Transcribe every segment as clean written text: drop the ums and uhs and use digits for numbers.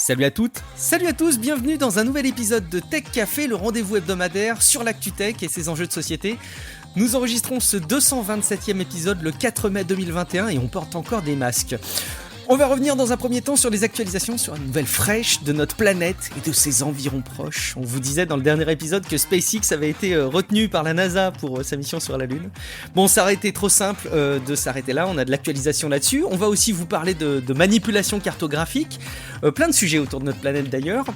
Salut à toutes, salut à tous, bienvenue dans un nouvel épisode de Tech Café, le rendez-vous hebdomadaire sur l'actu tech et ses enjeux de société. Nous enregistrons ce 227e épisode le 4 mai 2021 et on porte encore des masques. On va revenir dans un premier temps sur les actualisations sur une nouvelle fraîche de notre planète et de ses environs proches. On vous disait dans le dernier épisode que SpaceX avait été retenu par la NASA pour sa mission sur la Lune. Bon, ça aurait été trop simple de s'arrêter là, on a de l'actualisation là-dessus. On va aussi vous parler de manipulation cartographique, plein de sujets autour de notre planète d'ailleurs.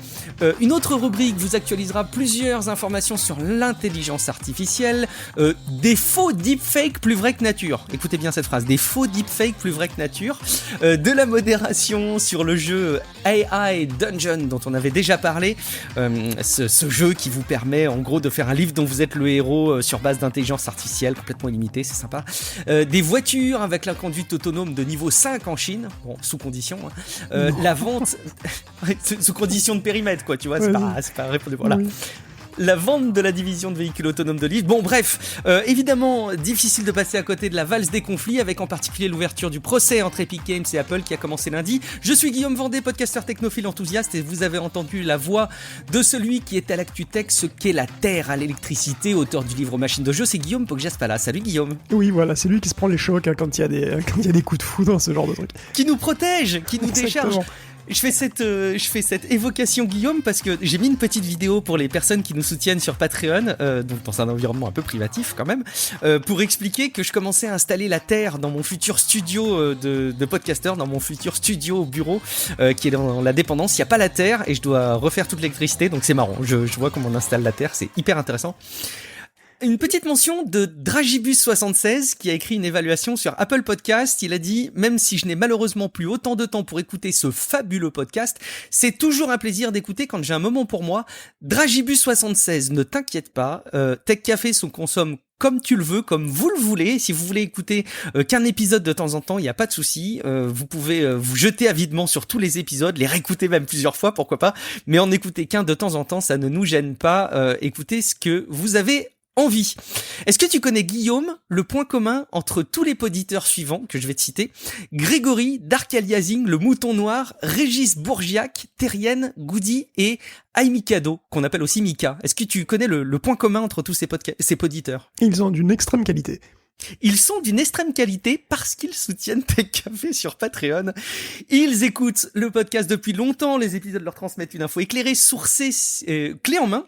Une autre rubrique vous actualisera plusieurs informations sur l'intelligence artificielle, des faux deepfakes plus vrais que nature. Écoutez bien cette phrase, des faux deepfakes plus vrais que nature. De la modération sur le jeu AI Dungeon dont on avait déjà parlé, ce jeu qui vous permet en gros de faire un livre dont vous êtes le héros sur base d'intelligence artificielle complètement illimitée, c'est sympa. Des voitures avec la conduite autonome de niveau 5 en Chine, bon, sous condition, hein. La vente sous condition de périmètre quoi, tu vois, c'est pas répondu, voilà. Oui. La vente de la division de véhicules autonomes de Lyft. Bon bref, évidemment difficile de passer à côté de la valse des conflits avec en particulier l'ouverture du procès entre Epic Games et Apple qui a commencé lundi. Je suis Guillaume Vendée, podcasteur technophile enthousiaste et vous avez entendu la voix de celui qui est à l'actu tech, ce qu'est la terre à l'électricité, auteur du livre Machine de jeu, c'est Guillaume Poggiaspala. Salut Guillaume. Oui voilà, c'est lui qui se prend les chocs hein, quand il y a des coups de foudre, ce genre de truc. Qui nous protège, qui nous décharge. Je fais cette évocation Guillaume parce que j'ai mis une petite vidéo pour les personnes qui nous soutiennent sur Patreon, donc dans un environnement un peu privatif quand même, pour expliquer que je commençais à installer la terre dans mon futur studio de podcasteur, dans mon futur studio au bureau qui est dans la dépendance. Il n'y a pas la terre et je dois refaire toute l'électricité, donc c'est marrant. Je vois comment on installe la terre, c'est hyper intéressant. Une petite mention de Dragibus76 qui a écrit une évaluation sur Apple Podcast. Il a dit « Même si je n'ai malheureusement plus autant de temps pour écouter ce fabuleux podcast, c'est toujours un plaisir d'écouter quand j'ai un moment pour moi. Dragibus76, ne t'inquiète pas, Tech Café se consomme comme tu le veux, comme vous le voulez. Si vous voulez écouter qu'un épisode de temps en temps, il n'y a pas de souci. Vous pouvez vous jeter avidement sur tous les épisodes, les réécouter même plusieurs fois, pourquoi pas. Mais en écouter qu'un de temps en temps, ça ne nous gêne pas. Écoutez ce que vous avez envie. Est-ce que tu connais, Guillaume, le point commun entre tous les poditeurs suivants que je vais te citer? Grégory, Dark Aliasing, le Mouton Noir, Régis Bourgiac, Terrienne, Goody et Aimikado, qu'on appelle aussi Mika. Est-ce que tu connais le point commun entre tous ces poditeurs? Ils ont d'une extrême qualité. Ils sont d'une extrême qualité parce qu'ils soutiennent Tech Café sur Patreon. Ils écoutent le podcast depuis longtemps, les épisodes leur transmettent une info éclairée, sourcée, clé en main.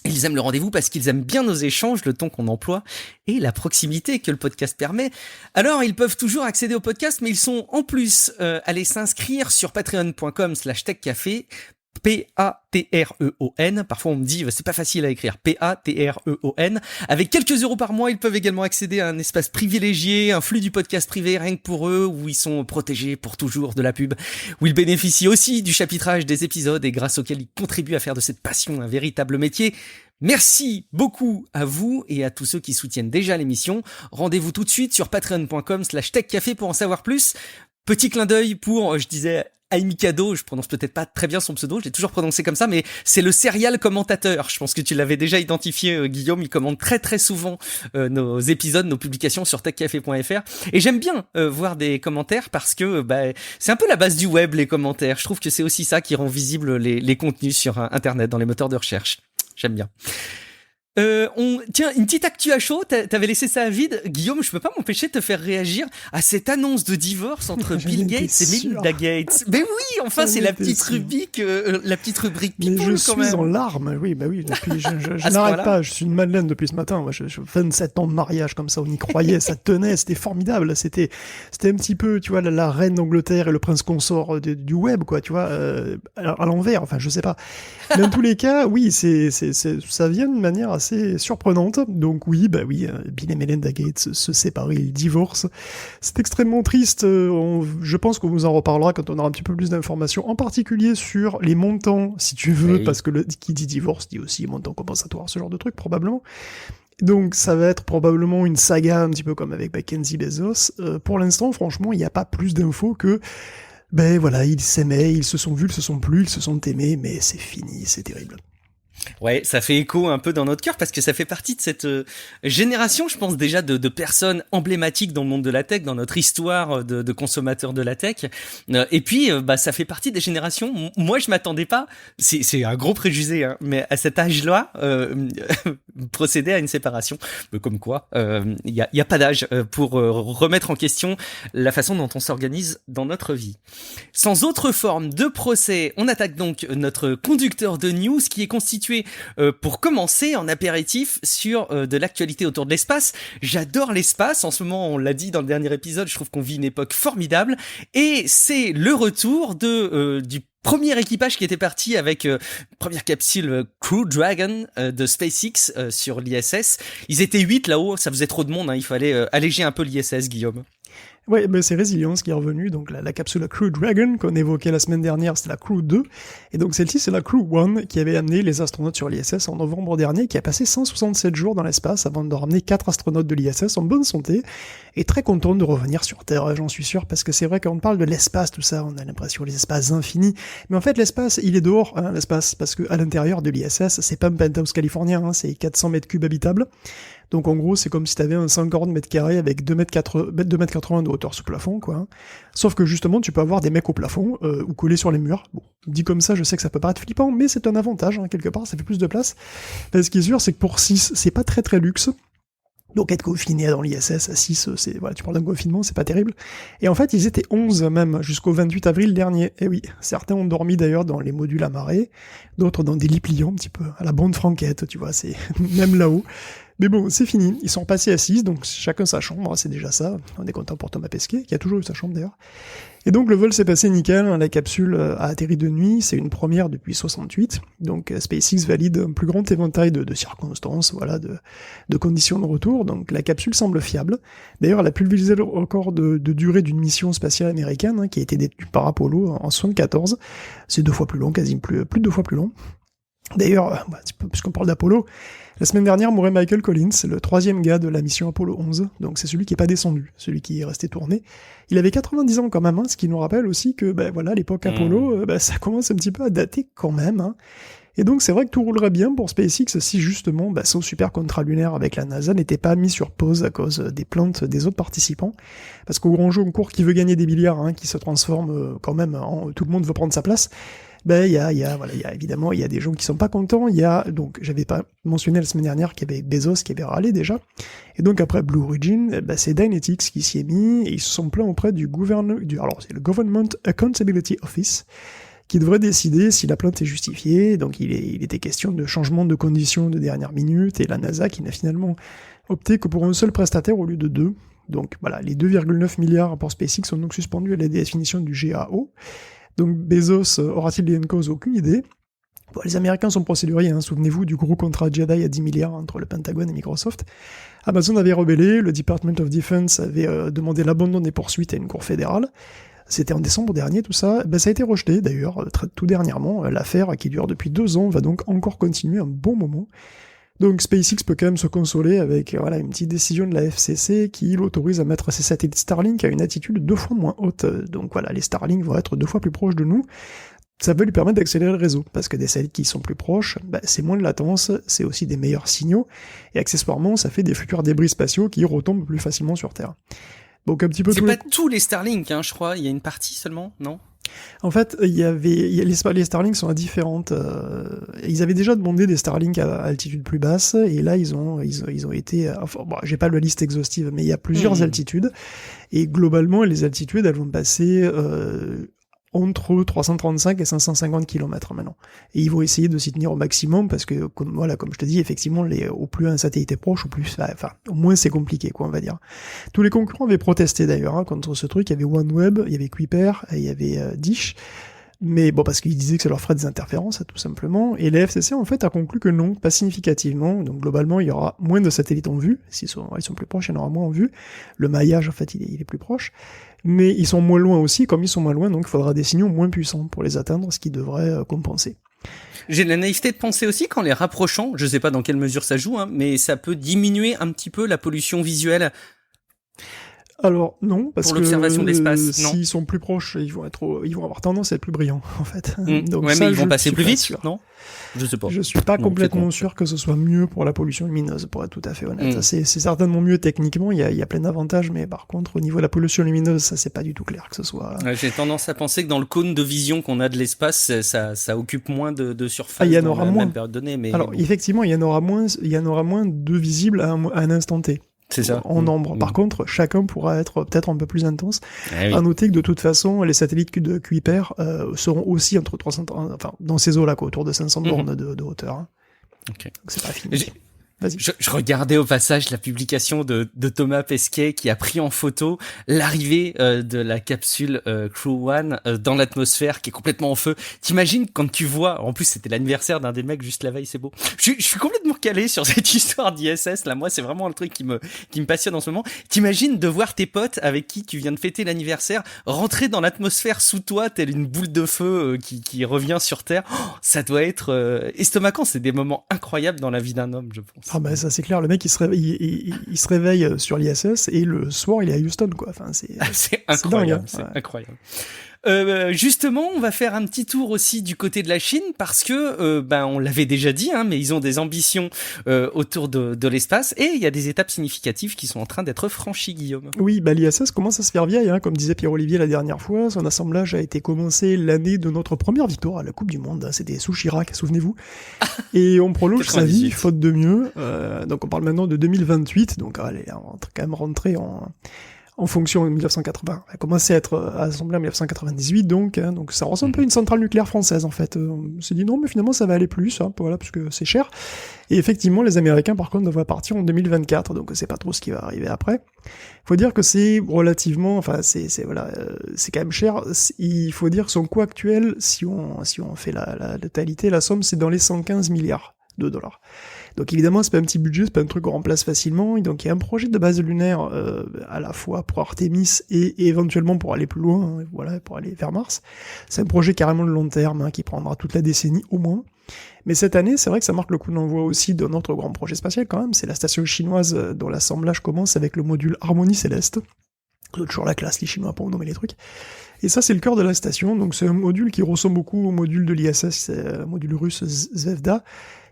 Ils aiment le rendez-vous parce qu'ils aiment bien nos échanges, le ton qu'on emploie et la proximité que le podcast permet. Alors, ils peuvent toujours accéder au podcast, mais ils sont en plus allés s'inscrire sur patreon.com/techcafé, P-A-T-R-E-O-N. Parfois, on me dit, c'est pas facile à écrire, P-A-T-R-E-O-N. Avec quelques euros par mois, ils peuvent également accéder à un espace privilégié, un flux du podcast privé rien que pour eux, où ils sont protégés pour toujours de la pub, où ils bénéficient aussi du chapitrage des épisodes et grâce auquel ils contribuent à faire de cette passion un véritable métier. Merci beaucoup à vous et à tous ceux qui soutiennent déjà l'émission. Rendez-vous tout de suite sur patreon.com/techcafé pour en savoir plus. Petit clin d'œil pour, je disais, Aimikado, je prononce peut-être pas très bien son pseudo, je l'ai toujours prononcé comme ça, mais c'est le serial commentateur. Je pense que tu l'avais déjà identifié, Guillaume, il commente très très souvent nos épisodes, nos publications sur techcafé.fr. Et j'aime bien voir des commentaires parce que c'est un peu la base du web, les commentaires. Je trouve que c'est aussi ça qui rend visible les contenus sur Internet, dans les moteurs de recherche. J'aime bien. Tiens, une petite actu à chaud, t'avais laissé ça à vide. Guillaume, je peux pas m'empêcher de te faire réagir à cette annonce de divorce entre Bill Gates et Melinda Gates. Mais oui, enfin, c'est la petite rubrique people je quand même. Je suis en larmes, oui, depuis, je n'arrête pas, je suis une madeleine depuis ce matin. Moi, je 27 ans de mariage comme ça, on y croyait, ça tenait, c'était formidable. C'était un petit peu, tu vois, la reine d'Angleterre et le prince consort du web, quoi, tu vois, à l'envers, enfin, je sais pas. Dans tous les cas, oui, ça vient d'une manière assez surprenante. Donc oui, Bill et Melinda Gates se séparent, ils divorcent. C'est extrêmement triste. Je pense qu'on vous en reparlera quand on aura un petit peu plus d'informations, en particulier sur les montants, si tu veux, oui. Parce que qui dit divorce dit aussi montant compensatoire, ce genre de truc, probablement. Donc ça va être probablement une saga un petit peu comme avec Kenzie Bezos. Pour l'instant, franchement, il n'y a pas plus d'infos que voilà, ils s'aimaient, ils se sont vus, ils se sont plus, ils se sont aimés, mais c'est fini, c'est terrible. Ouais, ça fait écho un peu dans notre cœur parce que ça fait partie de cette génération, je pense déjà de personnes emblématiques dans le monde de la tech, dans notre histoire de consommateurs de la tech. Et puis, ça fait partie des générations. Moi, je m'attendais pas. C'est un gros préjugé, hein, mais à cet âge-là, procéder à une séparation. Comme quoi, il y a pas d'âge pour remettre en question la façon dont on s'organise dans notre vie. Sans autre forme de procès, on attaque donc notre conducteur de news qui est constitué pour commencer en apéritif sur de l'actualité autour de l'espace. J'adore l'espace, en ce moment on l'a dit dans le dernier épisode, je trouve qu'on vit une époque formidable et c'est le retour du premier équipage qui était parti avec première capsule Crew Dragon de SpaceX sur l'ISS. Ils étaient 8 là-haut, ça faisait trop de monde, hein, il fallait alléger un peu l'ISS, Guillaume. Ouais, mais c'est Resilience qui est revenu, donc la capsule Crew Dragon qu'on évoquait la semaine dernière, c'était la Crew 2, et donc celle-ci c'est la Crew 1 qui avait amené les astronautes sur l'ISS en novembre dernier, qui a passé 167 jours dans l'espace avant de ramener 4 astronautes de l'ISS en bonne santé, et très content de revenir sur Terre, j'en suis sûr, parce que c'est vrai quand on parle de l'espace, tout ça, on a l'impression les espaces infinis, mais en fait l'espace, il est dehors, hein, l'espace, parce que à l'intérieur de l'ISS, c'est pas un penthouse californien, hein, c'est 400 mètres cubes habitables. Donc en gros, c'est comme si t'avais un 50 mètres carrés avec 2,80 m de hauteur sous plafond, quoi. Sauf que justement, tu peux avoir des mecs au plafond, ou collés sur les murs. Bon, dit comme ça, je sais que ça peut paraître flippant, mais c'est un avantage, hein, quelque part, ça fait plus de place. Mais ce qui est sûr, c'est que pour 6, c'est pas très très luxe. Donc être confiné dans l'ISS à 6, c'est, voilà, tu parles d'un confinement, c'est pas terrible. Et en fait, ils étaient 11 même, jusqu'au 28 avril dernier. Et oui, certains ont dormi d'ailleurs dans les modules amarrés, d'autres dans des lits pliants, un petit peu, à la bande franquette, tu vois, c'est même là-haut. Mais bon, c'est fini, ils sont passés à 6, donc chacun sa chambre, c'est déjà ça. On est content pour Thomas Pesquet, qui a toujours eu sa chambre d'ailleurs. Et donc le vol s'est passé nickel, la capsule a atterri de nuit, c'est une première depuis 68, donc SpaceX valide un plus grand éventail de circonstances, voilà, de conditions de retour, donc la capsule semble fiable. D'ailleurs, elle a pulvérisé le record de durée d'une mission spatiale américaine, hein, qui a été détenue par Apollo en 74, c'est 2 fois plus long, quasiment plus de 2 fois plus long. D'ailleurs, puisqu'on parle d'Apollo, la semaine dernière mourait Michael Collins, le 3e gars de la mission Apollo 11, donc c'est celui qui est pas descendu, celui qui est resté tourné. Il avait 90 ans quand même, hein, ce qui nous rappelle aussi que, voilà, l'époque Apollo, ça commence un petit peu à dater quand même, hein. Et donc c'est vrai que tout roulerait bien pour SpaceX si justement son super contrat lunaire avec la NASA n'était pas mis sur pause à cause des plaintes des autres participants. Parce qu'au grand jeu concours qui veut gagner des milliards, hein, qui se transforme quand même en tout le monde veut prendre sa place, il y a évidemment, il y a des gens qui sont pas contents, il y a, donc, j'avais pas mentionné la semaine dernière qu'il y avait Bezos qui avait râlé déjà, et donc après Blue Origin, c'est Dynetics qui s'y est mis, et ils se sont plaints auprès alors c'est le Government Accountability Office, qui devrait décider si la plainte est justifiée, donc il était question de changement de conditions de dernière minute, et la NASA qui n'a finalement opté que pour un seul prestataire au lieu de 2, donc voilà, les 2,9 milliards pour SpaceX sont donc suspendus à la définition du GAO. Donc Bezos aura-t-il des cause? Aucune idée. Bon, les Américains sont procéduriers, hein, souvenez-vous du gros contrat Jedi à 10 milliards entre le Pentagone et Microsoft. Amazon avait rebellé, le Department of Defense avait demandé l'abandon des poursuites à une cour fédérale. C'était en décembre dernier tout ça, ça a été rejeté d'ailleurs, tout dernièrement. L'affaire qui dure depuis 2 ans va donc encore continuer un bon moment. Donc SpaceX peut quand même se consoler avec une petite décision de la FCC qui l'autorise à mettre ses satellites Starlink à une altitude 2 fois moins haute. Donc voilà, les Starlink vont être 2 fois plus proches de nous. Ça va lui permettre d'accélérer le réseau, parce que des satellites qui sont plus proches, c'est moins de latence, c'est aussi des meilleurs signaux, et accessoirement, ça fait des futurs débris spatiaux qui retombent plus facilement sur Terre. Donc un petit peu. C'est pas tous les Starlink, hein, je crois, il y a une partie seulement, non ? En fait, les Starlink sont à différentes. Ils avaient déjà demandé des Starlink à altitude plus basse, et là ils ont été. J'ai pas la liste exhaustive, mais il y a plusieurs altitudes, et globalement les altitudes elles vont passer entre 335 et 550 km maintenant. Et ils vont essayer de s'y tenir au maximum parce que, comme je te dis, effectivement, au plus un satellite est proche, au moins c'est compliqué, quoi, on va dire. Tous les concurrents avaient protesté d'ailleurs, hein, contre ce truc. Il y avait OneWeb, il y avait Kuiper, et il y avait Dish. Mais bon, parce qu'ils disaient que ça leur ferait des interférences, tout simplement. Et la FCC, en fait, a conclu que non, pas significativement. Donc, globalement, il y aura moins de satellites en vue. S'ils sont plus proches, il y en aura moins en vue. Le maillage, en fait, il est plus proche. Mais ils sont moins loin aussi. Comme ils sont moins loin, donc il faudra des signaux moins puissants pour les atteindre, ce qui devrait compenser. J'ai la naïveté de penser aussi qu'en les rapprochant, je sais pas dans quelle mesure ça joue, hein, mais ça peut diminuer un petit peu la pollution visuelle. Alors non, parce pour l'observation de l'espace, non. S'ils sont plus proches, ils vont avoir tendance à être plus brillants en fait. Donc ouais, mais ils vont passer plus vite, non ? Je sais pas. Je suis pas complètement sûr que ce soit mieux pour la pollution lumineuse, pour être tout à fait honnête. C'est certainement mieux techniquement, il y a plein d'avantages, mais par contre au niveau de la pollution lumineuse, ça c'est pas du tout clair que ce soit. Ouais, j'ai tendance à penser que dans le cône de vision qu'on a de l'espace, ça occupe moins de surface. Il y en aura moins. Même période donnée, mais alors effectivement, il y en aura moins de visibles à un instant T. C'est ça. En nombre. Par contre, chacun pourra être peut-être un peu plus intense. À noter que de toute façon, les satellites de Kuiper seront aussi entre 300, enfin dans ces eaux-là, autour de 500 bornes de hauteur. Hein. Okay. Donc c'est pas fini. Vas-y. Je regardais au passage la publication de Thomas Pesquet qui a pris en photo l'arrivée de la capsule Crew One dans l'atmosphère qui est complètement en feu. T'imagines quand tu vois, en plus c'était l'anniversaire d'un des mecs juste la veille, c'est beau. Je suis complètement calé sur cette histoire d'ISS là. Moi c'est vraiment le truc qui me passionne en ce moment. T'imagines de voir tes potes avec qui tu viens de fêter l'anniversaire rentrer dans l'atmosphère sous toi telle une boule de feu qui revient sur Terre. Oh, ça doit être estomacant. C'est des moments incroyables dans la vie d'un homme, je pense. Ah bah ça c'est clair, le mec il se réveille sur l'ISS et le soir il est à Houston quoi. Enfin c'est incroyable, c'est dingue, c'est incroyable. Justement, on va faire un petit tour aussi du côté de la Chine parce que, on l'avait déjà dit, mais ils ont des ambitions autour de l'espace et il y a des étapes significatives qui sont en train d'être franchies, Guillaume. Oui, l'ISS commence à se faire vieille, comme disait Pierre-Olivier la dernière fois. Son assemblage a été commencé l'année de notre première victoire à la Coupe du Monde. C'était sous Chirac, souvenez-vous. Et on prolonge sa vie, faute de mieux. Donc on parle maintenant de 2028. Donc allez, on va quand même rentrer en fonction en 1980. Elle a commencé à être assemblée en 1998, donc ça ressemble un peu à une centrale nucléaire française, en fait. On s'est dit non, mais finalement, ça va aller plus, voilà, parce que c'est cher. Et effectivement, les Américains, par contre, devraient partir en 2024, donc c'est pas trop ce qui va arriver après. Faut dire que c'est relativement, c'est quand même cher. Il faut dire que son coût actuel, si on fait la totalité, la somme, c'est dans les 115 milliards de dollars. Donc évidemment, c'est pas un petit budget, c'est pas un truc qu'on remplace facilement. Donc il y a un projet de base lunaire à la fois pour Artemis et éventuellement pour aller plus loin, pour aller vers Mars. C'est un projet carrément de long terme qui prendra toute la décennie au moins. Mais cette année, c'est vrai que ça marque le coup d'envoi aussi d'un autre grand projet spatial quand même. C'est la station chinoise dont l'assemblage commence avec le module Harmonie Céleste. C'est toujours la classe, les Chinois, pour nommer les trucs. Et ça, c'est le cœur de la station. Donc c'est un module qui ressemble beaucoup au module de l'ISS, module russe Zvezda.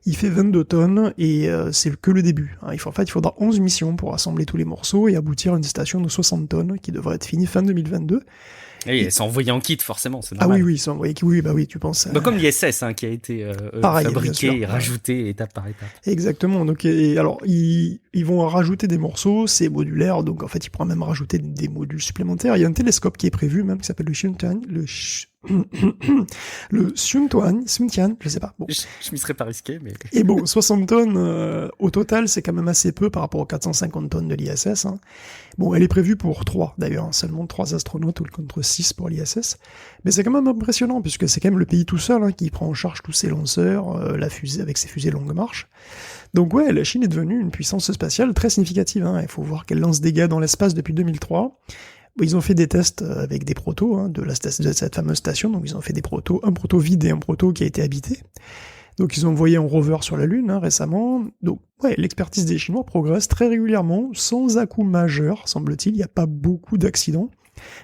Il fait 22 tonnes et c'est que le début. Il faudra 11 missions pour assembler tous les morceaux et aboutir à une station de 60 tonnes qui devrait être finie fin 2022. Et c'est envoyé en kit, forcément, c'est normal. Ah oui, c'est envoyé, oui, tu penses. Comme l'ISS, qui a été fabriqué et rajouté étape par étape. Exactement. Donc, alors, ils vont rajouter des morceaux, c'est modulaire, donc en fait, ils pourront même rajouter des modules supplémentaires. Il y a un télescope qui est prévu, même, qui s'appelle le Xuntian, je sais pas. Bon. Je m'y serais pas risqué, mais... Et bon, 60 tonnes, au total, c'est quand même assez peu par rapport aux 450 tonnes de l'ISS. Bon, elle est prévue pour 3, d'ailleurs, seulement 3 astronautes contre 6 pour l'ISS. Mais c'est quand même impressionnant, puisque c'est quand même le pays tout seul qui prend en charge tous ses lanceurs, la fusée avec ses fusées longue marche. Donc ouais, la Chine est devenue une puissance spatiale très significative. Il faut voir qu'elle lance des gars dans l'espace depuis 2003. Ils ont fait des tests avec des protos de cette fameuse station, donc ils ont fait des protos, un proto vide et un proto qui a été habité. Donc ils ont envoyé un rover sur la Lune récemment. Donc ouais, l'expertise des Chinois progresse très régulièrement, sans à-coups majeurs, semble-t-il. Il n'y a pas beaucoup d'accidents,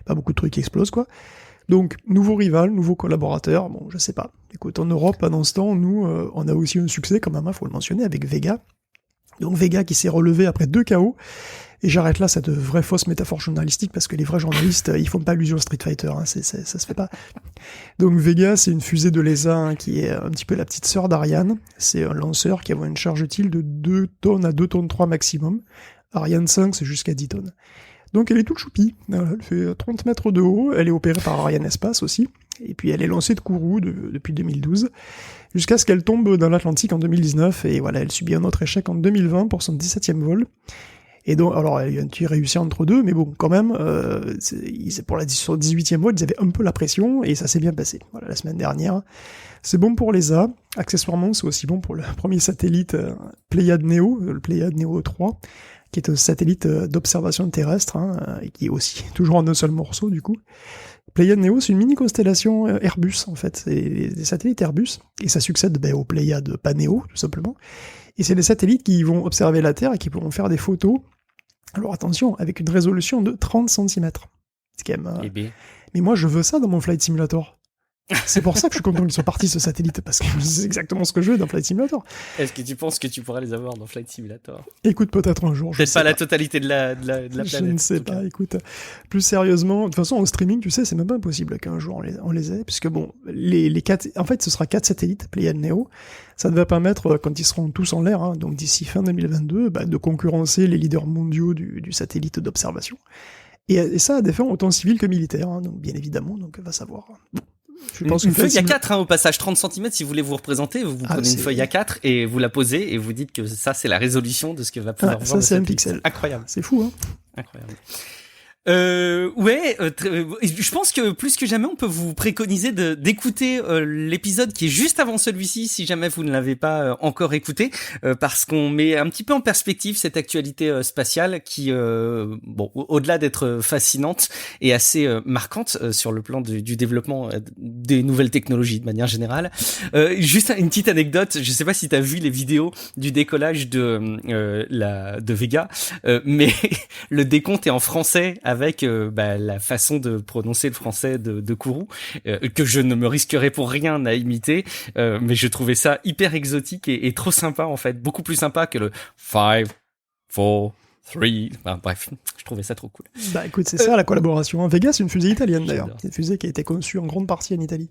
pas beaucoup de trucs qui explosent, quoi. Donc nouveau rival, nouveau collaborateur, bon, je sais pas. Écoute, en Europe, pendant ce temps, nous, on a aussi un succès quand même, faut le mentionner, avec Vega. Donc Vega qui s'est relevé après 2 KO. Et j'arrête là cette vraie fausse métaphore journalistique parce que les vrais journalistes, ils font pas allusion à Street Fighter, ça se fait pas. Donc Vega, c'est une fusée de l'ESA qui est un petit peu la petite sœur d'Ariane. C'est un lanceur qui a une charge utile de 2 tonnes à 2 tonnes 3 maximum. Ariane 5, c'est jusqu'à 10 tonnes. Donc elle est toute choupie. Voilà, elle fait 30 mètres de haut. Elle est opérée par Ariane Espace aussi. Et puis elle est lancée de Kourou depuis 2012. Jusqu'à ce qu'elle tombe dans l'Atlantique en 2019. Et voilà, elle subit un autre échec en 2020 pour son 17e vol. Et donc, alors, il y a un petit réussi entre deux, mais bon, quand même, pour sur le 18e vol, ils avaient un peu la pression, et ça s'est bien passé. Voilà, la semaine dernière. C'est bon pour l'ESA. Accessoirement, c'est aussi bon pour le premier satellite Pléiade Neo, le Pléiade Neo 3, qui est un satellite d'observation terrestre, et qui est aussi toujours en un seul morceau, du coup. Pléiade Neo, c'est une mini-constellation Airbus, en fait. C'est des satellites Airbus, et ça succède aux Pléiades pas Neo, tout simplement. Et c'est des satellites qui vont observer la Terre et qui pourront faire des photos Alors attention, avec une résolution de 30 cm. C'est quand même... Mais moi, je veux ça dans mon Flight Simulator. C'est pour ça que je suis content qu'ils soient partis, ce satellite, parce que c'est exactement ce que je veux dans Flight Simulator. Est-ce que tu penses que tu pourras les avoir dans Flight Simulator ? Écoute, peut-être un jour. Peut-être pas la totalité de la planète. Je ne sais pas, écoute. Plus sérieusement, de toute façon, en streaming, tu sais, c'est même pas impossible qu'un jour on les ait, puisque bon, les 4... En fait, ce sera 4 satellites, Pléiades Neo. Ça devrait permettre, quand ils seront tous en l'air, donc d'ici fin 2022, de concurrencer les leaders mondiaux du satellite d'observation. Et ça à des fins autant civiles que militaires, donc bien évidemment, donc va savoir. Bon. Une feuille A4 au passage, 30 cm si vous voulez vous représenter, vous prenez une feuille A4 et vous la posez et vous dites que ça c'est la résolution de ce que va pouvoir voir. Ça c'est un pixel. Incroyable. C'est fou, hein. Incroyable. Je pense que plus que jamais on peut vous préconiser d'écouter l'épisode qui est juste avant celui-ci si jamais vous ne l'avez pas encore écouté, parce qu'on met un petit peu en perspective cette actualité spatiale qui au-delà d'être fascinante et assez marquante sur le plan du développement des nouvelles technologies de manière générale. Juste une petite anecdote, je sais pas si tu as vu les vidéos du décollage de Vega, mais le décompte est en français avec la façon de prononcer le français de Kourou, que je ne me risquerais pour rien à imiter, mais je trouvais ça hyper exotique et trop sympa en fait, beaucoup plus sympa que le 5, 4, 3, bref, je trouvais ça trop cool. Écoute, c'est ça la collaboration. Vega, c'est une fusée italienne d'ailleurs, c'est une fusée qui a été conçue en grande partie en Italie.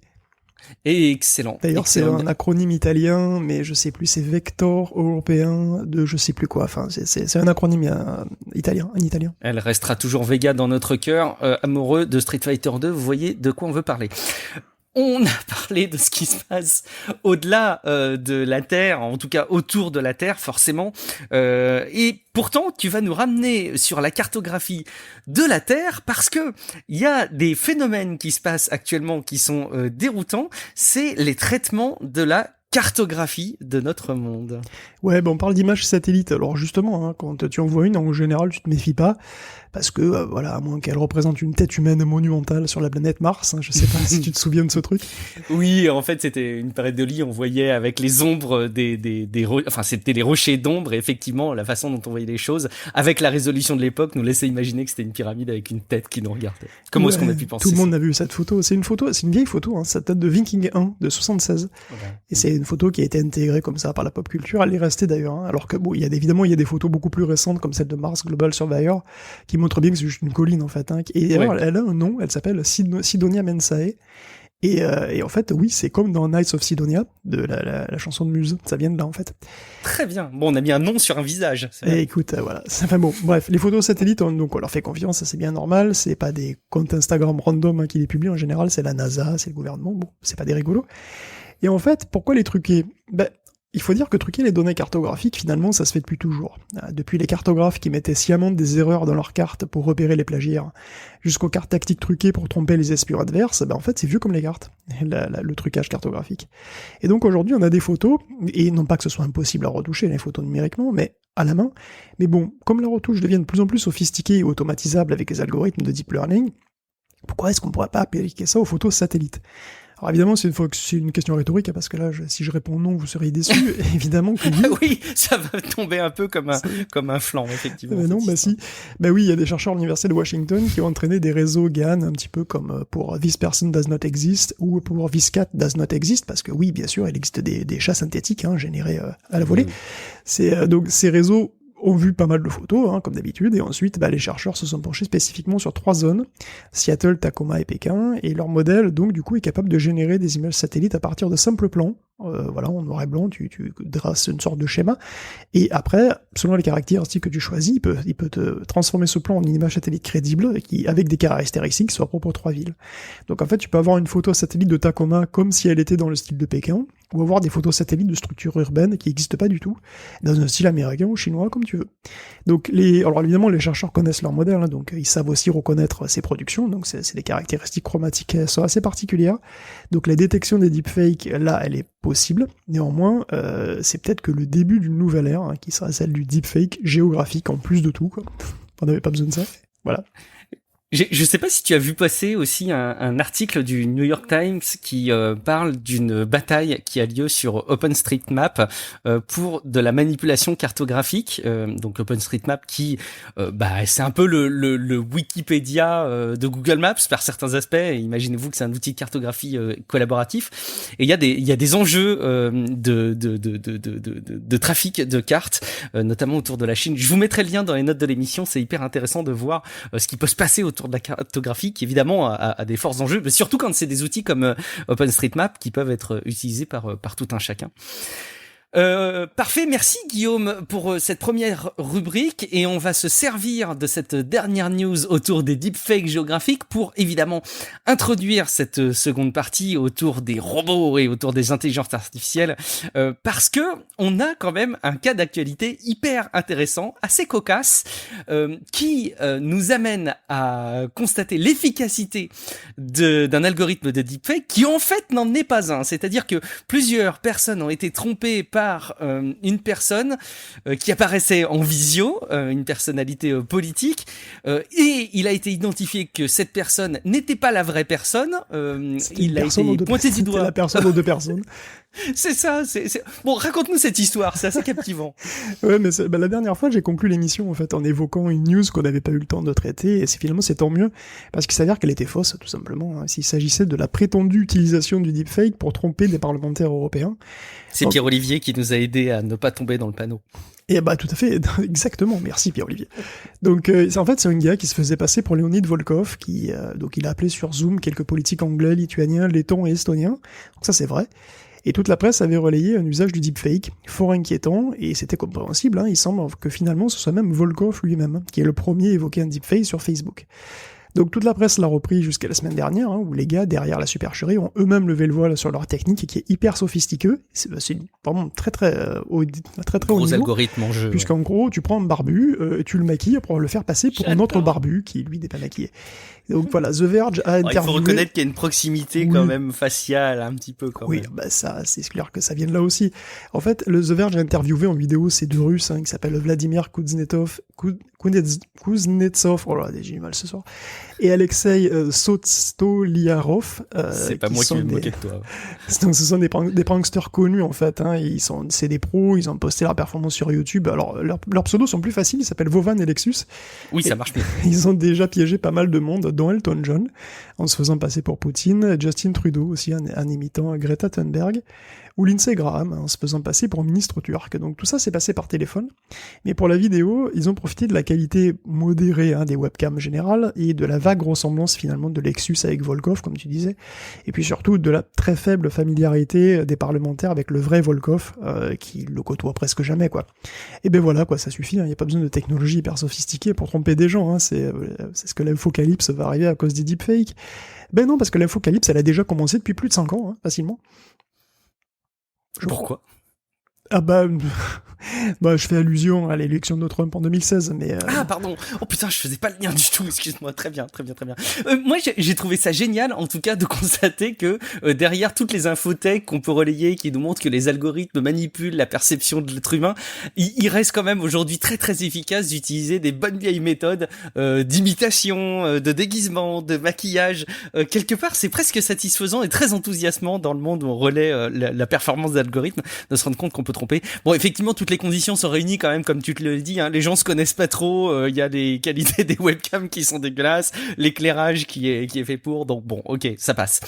Et excellent. D'ailleurs, c'est un acronyme italien, mais je sais plus, c'est Vector européen de je sais plus quoi. Enfin, c'est un acronyme italien, en italien. Elle restera toujours Vega dans notre cœur, amoureux de Street Fighter 2. Vous voyez de quoi on veut parler. On a parlé de ce qui se passe au-delà de la Terre, en tout cas autour de la Terre, forcément. Et pourtant, tu vas nous ramener sur la cartographie de la Terre parce que il y a des phénomènes qui se passent actuellement qui sont déroutants. C'est les traitements de la cartographie de notre monde. Ouais, on parle d'images satellites. Alors justement, quand tu en vois une, en général, tu te méfies pas. Parce que, à moins qu'elle représente une tête humaine monumentale sur la planète Mars, je sais pas si tu te souviens de ce truc. Oui, en fait, c'était une pareidolie, on voyait avec les ombres c'était les rochers d'ombre, et effectivement, la façon dont on voyait les choses, avec la résolution de l'époque, nous laissait imaginer que c'était une pyramide avec une tête qui nous regardait. Comment est-ce qu'on a pu penser ça ? Tout le monde a vu cette photo. C'est une vieille photo, ça date de Viking 1, de 76. Ouais. Et c'est une photo qui a été intégrée comme ça par la pop culture, elle est restée d'ailleurs, alors que il y a des photos beaucoup plus récentes, comme celle de Mars Global Surveyor, qui montre bien que c'est juste une colline en fait. Et alors, elle a un nom, elle s'appelle Sidonia Mensae. Et en fait, oui, c'est comme dans Knights of Sidonia, de la chanson de Muse. Ça vient de là en fait. Très bien. Bon, on a mis un nom sur un visage. Et écoute, voilà. Enfin bon, bref, les photos satellites, donc on leur fait confiance, ça c'est bien normal. C'est pas des comptes Instagram random qui les publient. En général, c'est la NASA, c'est le gouvernement. Bon, c'est pas des rigolos. Et en fait, pourquoi les truquer ? Il faut dire que truquer les données cartographiques, finalement, ça se fait depuis toujours. Depuis les cartographes qui mettaient sciemment des erreurs dans leurs cartes pour repérer les plagiaires, jusqu'aux cartes tactiques truquées pour tromper les espions adverses, en fait, c'est vieux comme les cartes, le trucage cartographique. Et donc aujourd'hui, on a des photos, et non pas que ce soit impossible à retoucher les photos numériquement, mais à la main. Mais bon, comme la retouche devient de plus en plus sophistiquée et automatisable avec les algorithmes de deep learning, pourquoi est-ce qu'on ne pourrait pas appliquer ça aux photos satellites ? Alors évidemment, c'est une question rhétorique, parce que là, si je réponds non, vous seriez déçus. Évidemment que oui. Oui, ça va tomber un peu comme un flanc, effectivement. Mais non, si. Oui, il y a des chercheurs de l'université de Washington qui ont entraîné des réseaux GAN, un petit peu comme pour This Person Does Not Exist ou pour This Cat Does Not Exist, parce que oui, bien sûr, il existe des chats synthétiques générés à la volée. Donc ces réseaux ont vu pas mal de photos, comme d'habitude, et ensuite, les chercheurs se sont penchés spécifiquement sur 3 zones, Seattle, Tacoma et Pékin, et leur modèle, donc, du coup, est capable de générer des images satellites à partir de simples plans. En noir et blanc, tu traces une sorte de schéma, et après, selon les caractéristiques que tu choisis, il peut te transformer ce plan en une image satellite crédible, avec des caractéristiques qui soient propres aux 3 villes. Donc en fait, tu peux avoir une photo satellite de Tacoma comme si elle était dans le style de Pékin, ou avoir des photos satellites de structures urbaines qui n'existent pas du tout, dans un style américain ou chinois, comme tu veux. Donc alors évidemment, les chercheurs connaissent leur modèle, donc ils savent aussi reconnaître ces productions, donc c'est des caractéristiques chromatiques sont assez particulières. Donc la détection des deepfakes, là, elle est possible. Néanmoins, c'est peut-être que le début d'une nouvelle ère, qui sera celle du deepfake géographique en plus de tout, quoi. On n'avait pas besoin de ça. Voilà. Je sais pas si tu as vu passer aussi un article du New York Times qui parle d'une bataille qui a lieu sur OpenStreetMap pour de la manipulation cartographique. Donc OpenStreetMap qui, c'est un peu le Wikipédia de Google Maps par certains aspects. Imaginez-vous que c'est un outil de cartographie collaboratif. Et il y a des enjeux de trafic de cartes, notamment autour de la Chine. Je vous mettrai le lien dans les notes de l'émission. C'est hyper intéressant de voir ce qui peut se passer autour de la cartographie, qui évidemment a des forts enjeux, mais surtout quand c'est des outils comme OpenStreetMap qui peuvent être utilisés par tout un chacun. Parfait, merci Guillaume pour cette première rubrique, et on va se servir de cette dernière news autour des deepfakes géographiques pour évidemment introduire cette seconde partie autour des robots et autour des intelligences artificielles, parce que on a quand même un cas d'actualité hyper intéressant, assez cocasse, qui nous amène à constater l'efficacité d'un algorithme de deepfake qui en fait n'en est pas un. C'est-à-dire que plusieurs personnes ont été trompées par une personne qui apparaissait en visio, une personnalité politique, et il a été identifié que cette personne n'était pas la vraie personne. Il a été pointé du doigt. C'était la personne aux deux personnes. C'est ça. Bon, raconte-nous cette histoire, c'est assez captivant. Ouais, mais la dernière fois, j'ai conclu l'émission en fait en évoquant une news qu'on n'avait pas eu le temps de traiter, et finalement c'est tant mieux, parce qu'il s'avère qu'elle était fausse, tout simplement. S'il s'agissait de la prétendue utilisation du deepfake pour tromper des parlementaires européens. C'est Pierre-Olivier qui nous a aidé à ne pas tomber dans le panneau. Et tout à fait, exactement, merci Pierre-Olivier. Donc c'est un gars qui se faisait passer pour Leonid Volkov, donc il a appelé sur Zoom quelques politiques anglais, lituaniens, lettons et estoniens, donc ça c'est vrai. Et toute la presse avait relayé un usage du deepfake, fort inquiétant, et c'était compréhensible, il semble que finalement ce soit même Volkov lui-même, qui est le premier à évoquer un deepfake sur Facebook. Donc toute la presse l'a repris jusqu'à la semaine dernière, où les gars derrière la supercherie ont eux-mêmes levé le voile sur leur technique, qui est hyper sophistiquée. C'est vraiment très haut niveau. Algorithme en jeu. Puisqu'en gros, tu prends un barbu, tu le maquilles pour le faire passer pour un autre barbu qui lui n'est pas maquillé. Donc voilà, The Verge a interviewé... Il faut reconnaître qu'il y a une proximité quand même faciale, un petit peu quand même. Oui, ça, c'est clair que ça vient de là aussi. En fait, le The Verge a interviewé en vidéo ces deux Russes, qui s'appellent Vladimir Kuznetsov, oh là, j'ai du mal ce soir, et Alexei Sotoliarov. C'est pas moi qui vais me moquer de toi. Donc ce sont des pranksters connus en fait, c'est des pros, ils ont posté leur performance sur YouTube. Alors leurs pseudos sont plus faciles, ils s'appellent Vovan et Lexus. Oui, ça marche bien. Ils ont déjà piégé pas mal de monde, dont Elton John, en se faisant passer pour Poutine, Justin Trudeau aussi, en imitant Greta Thunberg, ou Lindsey Graham, en se faisant passer pour ministre turc. Donc tout ça s'est passé par téléphone. Mais pour la vidéo, ils ont profité de la qualité modérée des webcams générales et de la vague ressemblance finalement de Lexus avec Volkov, comme tu disais. Et puis surtout de la très faible familiarité des parlementaires avec le vrai Volkov, qui le côtoie presque jamais, quoi. Et ben voilà, quoi, ça suffit. Il n'y a pas besoin de technologie hyper sophistiquée pour tromper des gens. C'est ce que l'infocalypse va arriver à cause des deepfakes. Ben non, parce que l'infocalypse, elle a déjà commencé depuis plus de 5 ans, facilement. Pourquoi ? Je fais allusion à l'élection de Trump en 2016, mais... Ah, pardon. Oh putain, je faisais pas le lien du tout, excuse-moi. Très bien. Moi, j'ai trouvé ça génial, en tout cas, de constater que derrière toutes les infotech qu'on peut relayer, qui nous montrent que les algorithmes manipulent la perception de l'être humain, il reste quand même aujourd'hui très très efficace d'utiliser des bonnes vieilles méthodes d'imitation, de déguisement, de maquillage. Quelque part, c'est presque satisfaisant et très enthousiasmant dans le monde où on relaie la performance d'algorithmes, de se rendre compte qu'on peut tromper. Bon, effectivement, toutes les conditions sont réunies quand même, comme tu te le dis, les gens se connaissent pas trop, il y a les qualités des webcams qui sont dégueulasses, l'éclairage qui est fait pour, donc bon, ok, ça passe.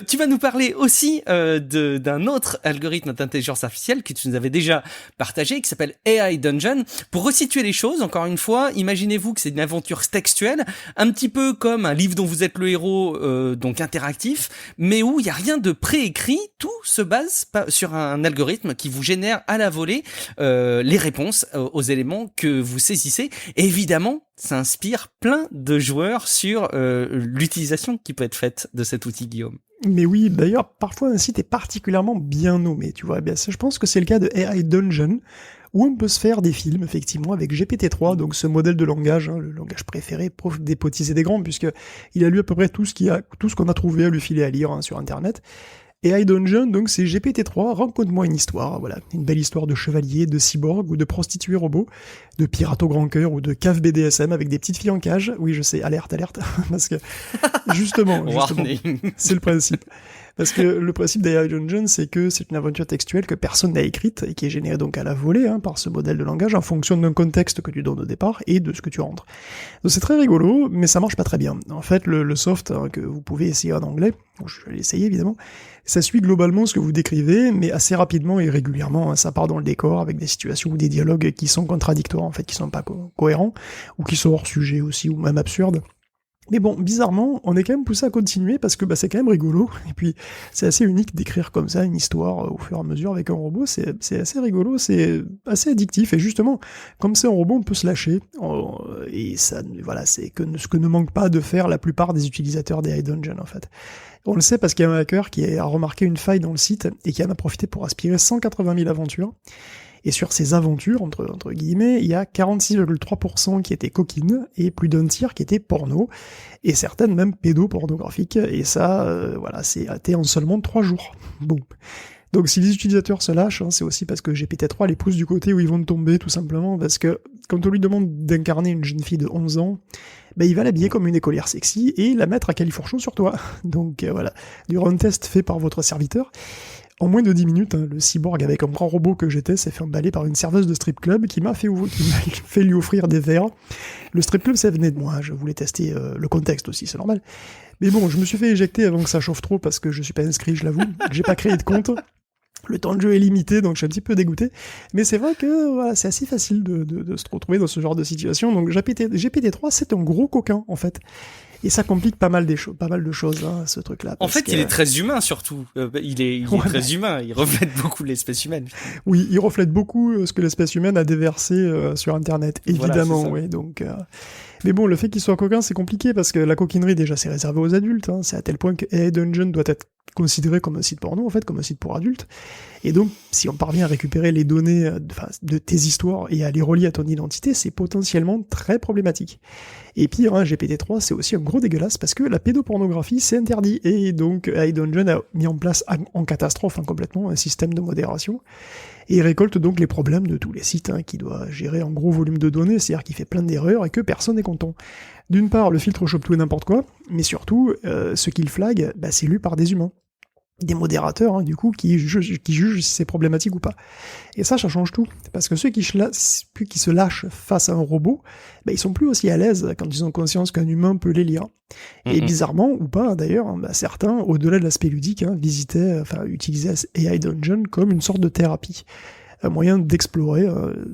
Tu vas nous parler aussi d'un autre algorithme d'intelligence artificielle que tu nous avais déjà partagé, qui s'appelle AI Dungeon. Pour resituer les choses, encore une fois, imaginez-vous que c'est une aventure textuelle, un petit peu comme un livre dont vous êtes le héros, donc interactif, mais où il y a rien de préécrit, tout se base sur un algorithme qui vous génère à la volée les réponses aux éléments que vous saisissez. Et évidemment, ça inspire plein de joueurs sur l'utilisation qui peut être faite de cet outil, Guillaume. Mais oui, d'ailleurs, parfois un site est particulièrement bien nommé, tu vois. Je pense que c'est le cas de AI Dungeon, où on peut se faire des films, effectivement, avec GPT-3, donc ce modèle de langage, le langage préféré pour dépotiser des grands, puisque il a lu à peu près tout ce qu'on a trouvé à lui filer à lire sur Internet. AI Dungeon, donc c'est GPT-3, raconte-moi une histoire, voilà, une belle histoire de chevalier, de cyborg ou de prostituée robot, de pirate au grand cœur ou de cave BDSM avec des petites filles en cage. Oui, je sais, alerte, parce que justement, c'est le principe. Parce que le principe d'AI Dungeon, c'est que c'est une aventure textuelle que personne n'a écrite et qui est générée donc à la volée par ce modèle de langage en fonction d'un contexte que tu donnes au départ et de ce que tu rentres. Donc c'est très rigolo, mais ça marche pas très bien. En fait, le soft que vous pouvez essayer en anglais, je vais l'essayer évidemment, ça suit globalement ce que vous décrivez, mais assez rapidement et régulièrement, ça part dans le décor avec des situations ou des dialogues qui sont contradictoires, en fait, qui sont pas cohérents, ou qui sont hors sujet aussi, ou même absurdes. Mais bon, bizarrement, on est quand même poussé à continuer parce que c'est quand même rigolo. Et puis, c'est assez unique d'écrire comme ça une histoire au fur et à mesure avec un robot. C'est assez rigolo, c'est assez addictif. Et justement, comme c'est un robot, on peut se lâcher. Et ça, voilà, c'est ce que ne manque pas de faire la plupart des utilisateurs des AI Dungeon, en fait. On le sait parce qu'il y a un hacker qui a remarqué une faille dans le site et qui en a profité pour aspirer 180 000 aventures. Et sur ces aventures, entre guillemets, il y a 46,3% qui étaient coquines et plus d'un tiers qui étaient porno, et certaines même pédopornographiques, et ça, voilà, c'est athée en seulement 3 jours. Bon. Donc si les utilisateurs se lâchent, c'est aussi parce que GPT-3 les pousse du côté où ils vont tomber, tout simplement, parce que quand on lui demande d'incarner une jeune fille de 11 ans, il va l'habiller comme une écolière sexy et la mettre à califourchon sur toi. Donc voilà, durant un test fait par votre serviteur, en moins de 10 minutes, le cyborg avec un grand robot que j'étais s'est fait emballer par une serveuse de strip club qui m'a fait lui offrir des verres. Le strip club, ça venait de moi, je voulais tester le contexte aussi, c'est normal. Mais bon, je me suis fait éjecter avant que ça chauffe trop parce que je suis pas inscrit, je l'avoue, que j'ai pas créé de compte. Le temps de jeu est limité, donc je suis un petit peu dégoûté. Mais c'est vrai que voilà, c'est assez facile de se retrouver dans ce genre de situation. Donc GPT-3, c'est un gros coquin, en fait. Et ça complique pas mal de choses, ce truc-là. En fait, il est très humain, surtout. Il est très humain. Il reflète beaucoup l'espèce humaine. Oui, il reflète beaucoup ce que l'espèce humaine a déversé sur Internet, évidemment. Voilà, oui, donc. Mais bon, le fait qu'il soit coquin, c'est compliqué parce que la coquinerie, déjà, c'est réservé aux adultes. C'est à tel point que AI Dungeon doit être considéré comme un site porno, en fait, comme un site pour adultes. Et donc, si on parvient à récupérer les données de tes histoires et à les relier à ton identité, c'est potentiellement très problématique. Et pire, GPT-3, c'est aussi un gros dégueulasse parce que la pédopornographie, c'est interdit. Et donc, AI Dungeon a mis en place en catastrophe complètement un système de modération. Et il récolte donc les problèmes de tous les sites qui doit gérer un gros volume de données, c'est-à-dire qu'il fait plein d'erreurs et que personne n'est content. D'une part, le filtre chope tout et n'importe quoi, mais surtout, ce qu'il flague, c'est lu par des humains. Des modérateurs, du coup, qui jugent si c'est problématique ou pas. Et ça change tout. Parce que ceux qui se lâchent face à un robot, ils sont plus aussi à l'aise quand ils ont conscience qu'un humain peut les lire. Et bizarrement, ou pas d'ailleurs, certains, au-delà de l'aspect ludique, utilisaient AI Dungeon comme une sorte de thérapie. Un moyen d'explorer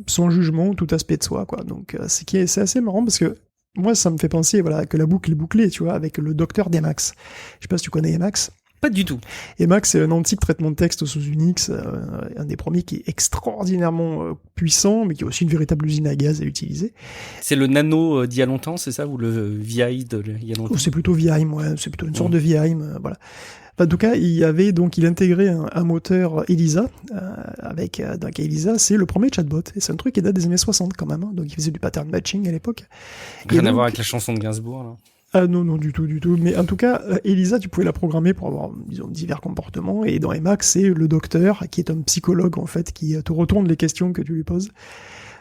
sans jugement tout aspect de soi, quoi. Donc c'est assez marrant parce que moi, ça me fait penser que la boucle est bouclée, tu vois, avec le docteur d'Emacs. Je sais pas si tu connais Emacs. Pas du tout. Emacs, c'est un antique traitement de texte sous Unix, un des premiers qui est extraordinairement puissant, mais qui est aussi une véritable usine à gaz à utiliser. C'est le Nano d'il y a longtemps, c'est ça, ou le VI d'il y a longtemps? C'est plutôt VIM, ouais, c'est plutôt une sorte de VIM, voilà. En tout cas, il intégrait un moteur ELISA, donc ELISA, c'est le premier chatbot, et c'est un truc qui date des années 60 quand même, donc il faisait du pattern matching à l'époque. Rien à voir avec la chanson de Gainsbourg, là. Ah non, du tout. Mais en tout cas, ELISA, tu pouvais la programmer pour avoir, disons, divers comportements, et dans Emacs, c'est le docteur, qui est un psychologue, en fait, qui te retourne les questions que tu lui poses.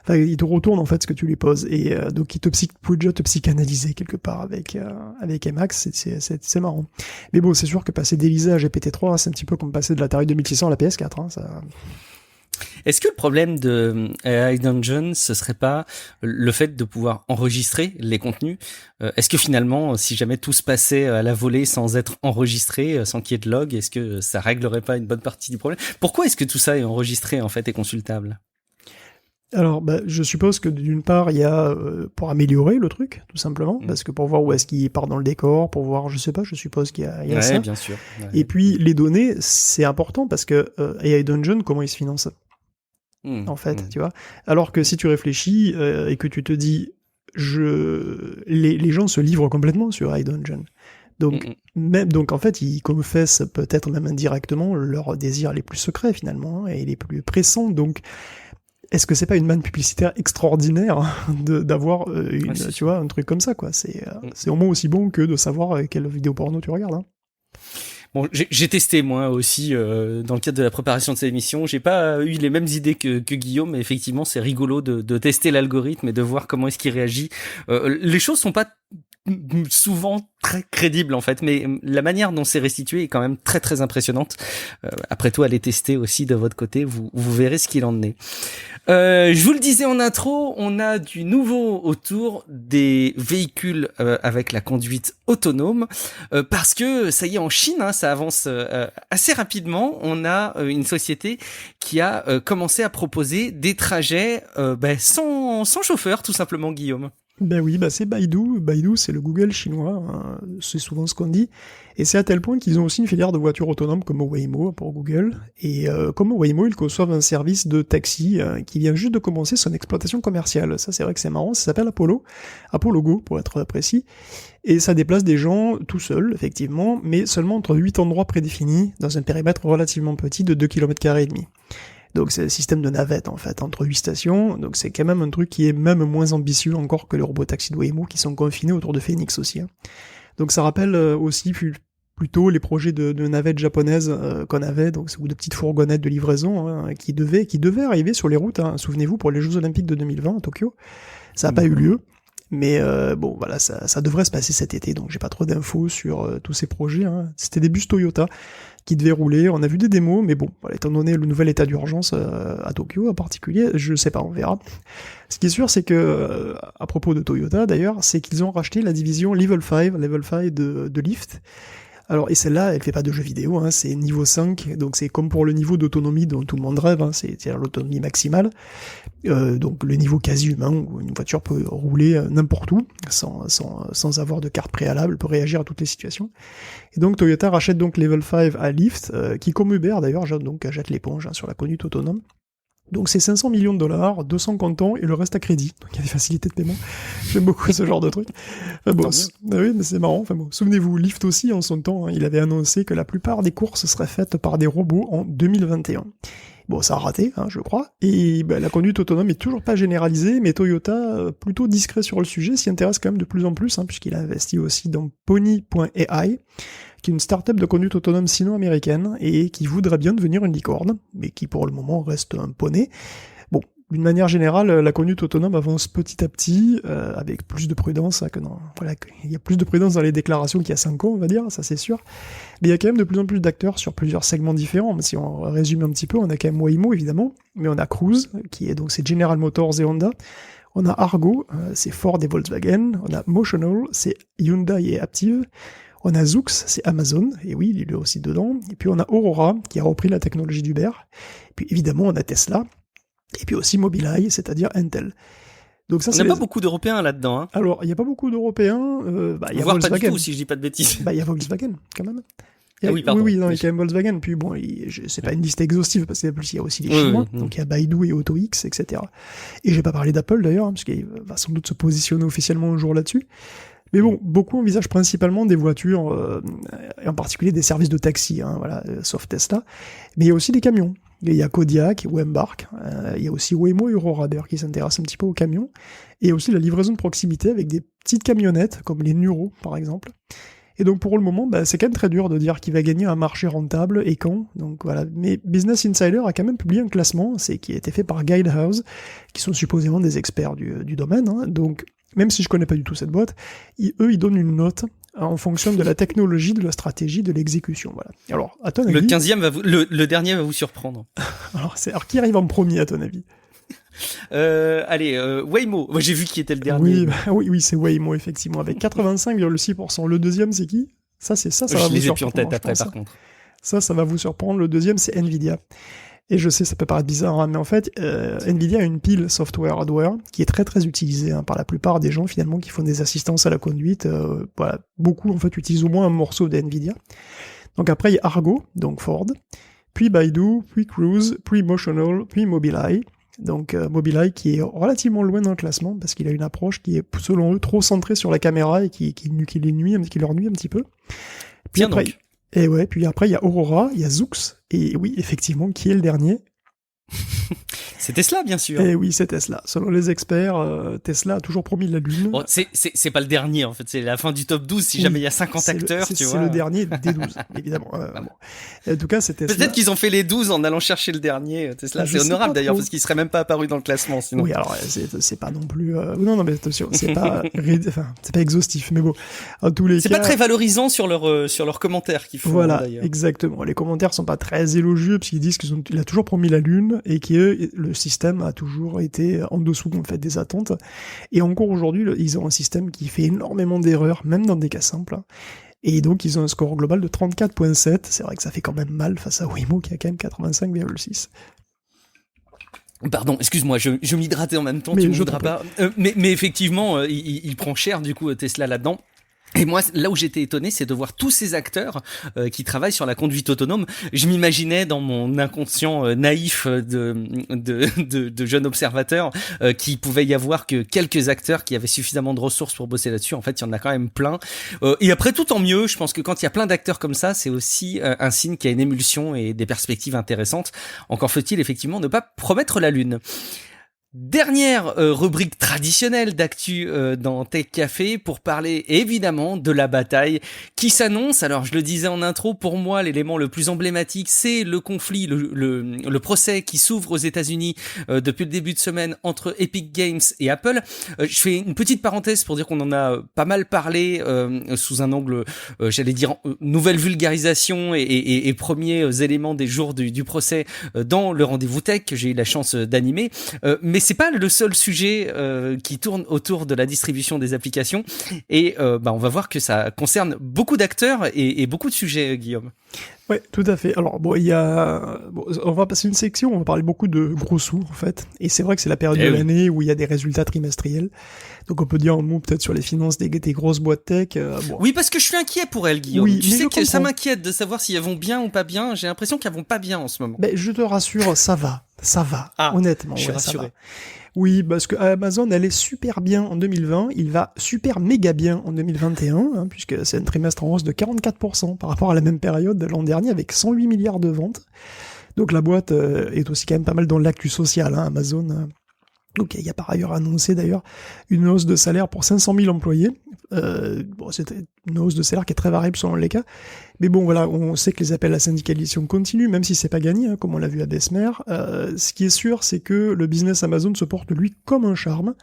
Enfin, il te retourne, en fait, ce que tu lui poses. Et donc, il peut déjà te psychanalyser quelque part avec Emacs, c'est marrant. Mais bon, c'est sûr que passer d'ELISA à GPT-3, c'est un petit peu comme passer de l'Atari 2600 à la PS4, ça... Est-ce que le problème de AI Dungeon, ce serait pas le fait de pouvoir enregistrer les contenus? Est-ce que finalement, si jamais tout se passait à la volée sans être enregistré, sans qu'il y ait de log, est-ce que ça réglerait pas une bonne partie du problème? Pourquoi est-ce que tout ça est enregistré en fait et consultable? Alors, je suppose que d'une part, il y a pour améliorer le truc, tout simplement, parce que pour voir où est-ce qu'il part dans le décor, pour voir, je sais pas, je suppose qu'il y a ça. Bien sûr. Ouais. Et puis, les données, c'est important parce que AI Dungeon, comment il se finance en fait, tu vois. Alors que si tu réfléchis et que tu te dis, les gens se livrent complètement sur AI Dungeon. Donc en fait, ils confessent peut-être même indirectement leurs désirs les plus secrets finalement et les plus pressants. Donc est-ce que c'est pas une manne publicitaire extraordinaire d'avoir tu vois, un truc comme ça, quoi. C'est au moins aussi bon que de savoir quelle vidéo porno tu regardes. Bon, j'ai testé moi aussi dans le cadre de la préparation de cette émission. J'ai pas eu les mêmes idées que Guillaume, mais effectivement, c'est rigolo de tester l'algorithme et de voir comment est-ce qu'il réagit. Les choses sont pas souvent très crédible en fait, mais la manière dont c'est restitué est quand même très très impressionnante. Après tout, allez tester aussi de votre côté, vous verrez ce qu'il en est. Je vous le disais en intro, on a du nouveau autour des véhicules avec la conduite autonome, parce que ça y est, en Chine, hein, ça avance assez rapidement. On a une société qui a commencé à proposer des trajets sans chauffeur, tout simplement, Guillaume. Ben oui, c'est Baidu. Baidu, c'est le Google chinois, hein, c'est souvent ce qu'on dit. Et c'est à tel point qu'ils ont aussi une filière de voitures autonomes comme Waymo pour Google. Et comme Waymo, ils conçoivent un service de taxi qui vient juste de commencer son exploitation commerciale. Ça, c'est vrai que c'est marrant. Ça s'appelle Apollo Go, pour être précis. Et ça déplace des gens tout seuls, effectivement, mais seulement entre 8 endroits prédéfinis dans un périmètre relativement petit de 2,5 km. Donc c'est un système de navette en fait, entre 8 stations, donc c'est quand même un truc qui est même moins ambitieux encore que les robotaxis de Waymo qui sont confinés autour de Phoenix aussi. Hein. Donc ça rappelle aussi plutôt les projets de navettes japonaises qu'on avait, donc ou de petites fourgonnettes de livraison hein, qui devaient arriver sur les routes, hein. Souvenez-vous pour les Jeux Olympiques de 2020 à Tokyo, ça n'a pas eu lieu. Mais bon, voilà, ça devrait se passer cet été, donc j'ai pas trop d'infos sur tous ces projets. Hein. C'était des bus Toyota qui devaient rouler, on a vu des démos, mais bon, voilà, étant donné le nouvel état d'urgence à Tokyo en particulier, je sais pas, on verra. Ce qui est sûr, c'est que, à propos de Toyota d'ailleurs, c'est qu'ils ont racheté la division Level 5 de Lyft. Alors, et celle-là, elle fait pas de jeux vidéo, hein, c'est niveau 5, donc c'est comme pour le niveau d'autonomie dont tout le monde rêve, hein, c'est-à-dire l'autonomie maximale, donc le niveau quasi humain, où une voiture peut rouler n'importe où, sans avoir de carte préalable, peut réagir à toutes les situations. Et donc Toyota rachète donc Level 5 à Lyft, qui comme Uber d'ailleurs, jette l'éponge hein, sur la conduite autonome. Donc c'est 500 millions de dollars, 200 comptants et le reste à crédit. Donc il y a des facilités de paiement. J'aime beaucoup ce genre de truc. Bon, oui, mais c'est marrant. Enfin bon, souvenez-vous, Lyft aussi en son temps, hein, il avait annoncé que la plupart des courses seraient faites par des robots en 2021. Bon, ça a raté, hein, je crois. Et la conduite autonome est toujours pas généralisée, mais Toyota, plutôt discret sur le sujet, s'y intéresse quand même de plus en plus, hein, puisqu'il a investi aussi dans Pony.ai, qui est une start-up de conduite autonome sino-américaine, et qui voudrait bien devenir une licorne, mais qui pour le moment reste un poney. Bon, d'une manière générale, la conduite autonome avance petit à petit, avec plus de prudence, il y a plus de prudence dans les déclarations qu'il y a 5 ans, on va dire, ça c'est sûr. Mais il y a quand même de plus en plus d'acteurs sur plusieurs segments différents. Si on résume un petit peu, on a quand même Waymo évidemment, mais on a Cruise, c'est General Motors et Honda. On a Argo, c'est Ford et Volkswagen. On a Motional, c'est Hyundai et Aptiv. On a Zoox, c'est Amazon, et oui, il est aussi dedans. Et puis on a Aurora, qui a repris la technologie d'Uber. Et puis évidemment, on a Tesla. Et puis aussi Mobileye, c'est-à-dire Intel. Donc ça, on n'a pas beaucoup d'Européens là-dedans. Hein. Alors, il n'y a pas beaucoup d'Européens. Il y a Volkswagen. Pas du tout, si je dis pas de bêtises. Il y a Volkswagen, quand même. Oui, pardon. Oui, il y a quand même Volkswagen. Puis bon, c'est pas une liste exhaustive, parce qu'en plus, il y a aussi les Chinois. Donc il y a Baidu et AutoX, etc. Et j'ai pas parlé d'Apple d'ailleurs, hein, parce qu'il va sans doute se positionner officiellement un jour là-dessus. Mais bon, beaucoup envisagent principalement des voitures, et en particulier des services de taxi, hein, sauf Tesla. Mais il y a aussi des camions. Il y a Kodiak ou Embark. Il y a aussi Waymo et Aurora, d'ailleurs, qui s'intéressent un petit peu aux camions. Et il y a aussi la livraison de proximité avec des petites camionnettes, comme les Nuro, par exemple. Et donc, pour le moment, c'est quand même très dur de dire qui va gagner un marché rentable et quand. Donc voilà. Mais Business Insider a quand même publié un classement, qui a été fait par Guidehouse, qui sont supposément des experts du domaine. Hein. Donc, même si je connais pas du tout cette boîte, ils donnent une note en fonction de la technologie, de la stratégie, de l'exécution. Voilà. Alors, à ton avis... Le dernier va vous surprendre. Alors, qui arrive en premier, à ton avis? Waymo. Moi, j'ai vu qui était le dernier. Oui, c'est Waymo, effectivement, avec 85,6%. Le deuxième, c'est qui? Ça va vous surprendre. Je les ai plus en tête après, par contre. Ça va vous surprendre. Le deuxième, c'est Nvidia. Et je sais, ça peut paraître bizarre, hein, mais en fait, Nvidia a une pile software-hardware qui est très très utilisée par la plupart des gens finalement qui font des assistances à la conduite. Beaucoup en fait utilisent au moins un morceau de Nvidia. Donc après il y a Argo, donc Ford, puis Baidu, puis Cruise, puis Motional, puis Mobileye. Donc Mobileye qui est relativement loin dans le classement parce qu'il a une approche qui est selon eux trop centrée sur la caméra et qui leur nuit un petit peu. Puis après, et ouais, puis après il y a Aurora, il y a Zoox, et oui, effectivement, qui est le dernier? C'est Tesla, bien sûr. Et oui, c'est Tesla. Selon les experts, Tesla a toujours promis la Lune. Bon, c'est pas le dernier, en fait. C'est la fin du top 12 si jamais il y a 50 acteurs, tu vois. C'est le dernier des 12, évidemment. Bon. En tout cas, c'est Tesla. Peut-être qu'ils ont fait les 12 en allant chercher le dernier, Tesla. C'est honorable d'ailleurs, parce qu'il serait même pas apparu dans le classement, sinon. Oui, alors, c'est pas non plus, non, mais attention, c'est pas, c'est pas exhaustif, mais bon. En tous les cas. C'est pas très valorisant sur leurs commentaires qu'ils font, voilà, d'ailleurs. Exactement. Les commentaires sont pas très élogieux, parce qu'ils disent qu'il a toujours promis la Lune, et que le système a toujours été en dessous, en fait, des attentes. Et encore aujourd'hui, ils ont un système qui fait énormément d'erreurs, même dans des cas simples. Et donc, ils ont un score global de 34.7. C'est vrai que ça fait quand même mal face à Waymo, qui a quand même 85,6. Pardon, excuse-moi, je m'hydratais en même temps, tu m'hydrates pas. Mais effectivement, il prend cher, du coup, Tesla là-dedans. Et moi, là où j'étais étonné, c'est de voir tous ces acteurs qui travaillent sur la conduite autonome. Je m'imaginais dans mon inconscient naïf de jeune observateur qu'il pouvait y avoir que quelques acteurs qui avaient suffisamment de ressources pour bosser là-dessus. En fait, il y en a quand même plein. Et après, tout en mieux. Je pense que quand il y a plein d'acteurs comme ça, c'est aussi un signe qu'il y a une émulsion et des perspectives intéressantes. Encore faut-il effectivement ne pas promettre la lune. Dernière rubrique traditionnelle d'actu dans Tech Café pour parler évidemment de la bataille qui s'annonce. Alors je le disais en intro, pour moi l'élément le plus emblématique c'est le conflit, le procès qui s'ouvre aux États-Unis depuis le début de semaine entre Epic Games et Apple. Je fais une petite parenthèse pour dire qu'on en a pas mal parlé sous un angle, j'allais dire nouvelle vulgarisation et premiers éléments des jours du procès dans le rendez-vous tech que j'ai eu la chance d'animer. Mais c'est pas le seul sujet qui tourne autour de la distribution des applications et on va voir que ça concerne beaucoup d'acteurs et beaucoup de sujets, Guillaume. Ouais, tout à fait. Alors on va passer une section, on va parler beaucoup de gros sous en fait, et c'est vrai que c'est la période de l'année où il y a des résultats trimestriels. Donc on peut dire un mot peut-être sur les finances des grosses boîtes tech. Oui, parce que je suis inquiet pour elles, Guillaume. Oui, tu sais que ça m'inquiète de savoir si elles vont bien ou pas bien. J'ai l'impression qu'elles vont pas bien en ce moment. Ben, je te rassure, ça va. Honnêtement, je suis rassuré. Ça va. Oui, parce que Amazon, elle est super bien en 2020, il va super méga bien en 2021, puisque c'est un trimestre en hausse de 44% par rapport à la même période de l'an dernier, avec 108 milliards de ventes. Donc la boîte est aussi quand même pas mal dans l'actu social, Amazon. Donc il y a par ailleurs annoncé d'ailleurs une hausse de salaire pour 500 000 employés. C'est une hausse de salaire qui est très variable selon les cas. Mais bon, voilà, on sait que les appels à syndicalisation continuent, même si c'est pas gagné, comme on l'a vu à Bessemer. Ce qui est sûr, c'est que le business Amazon se porte, lui, comme un charme.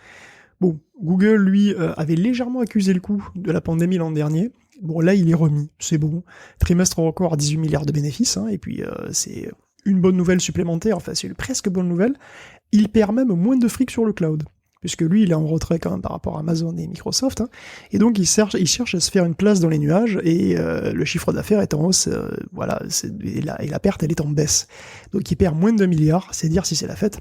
Bon, Google, lui, avait légèrement accusé le coup de la pandémie l'an dernier. Bon, là, il est remis, c'est bon. Trimestre record à 18 milliards de bénéfices, et puis c'est une bonne nouvelle supplémentaire, enfin c'est une presque bonne nouvelle. Il perd même moins de fric sur le cloud, puisque lui, il est en retrait quand même par rapport à Amazon et Microsoft, et donc il cherche à se faire une place dans les nuages, et le chiffre d'affaires est en hausse, et la perte, elle est en baisse. Donc il perd moins de 2 milliards, c'est dire si c'est la fête.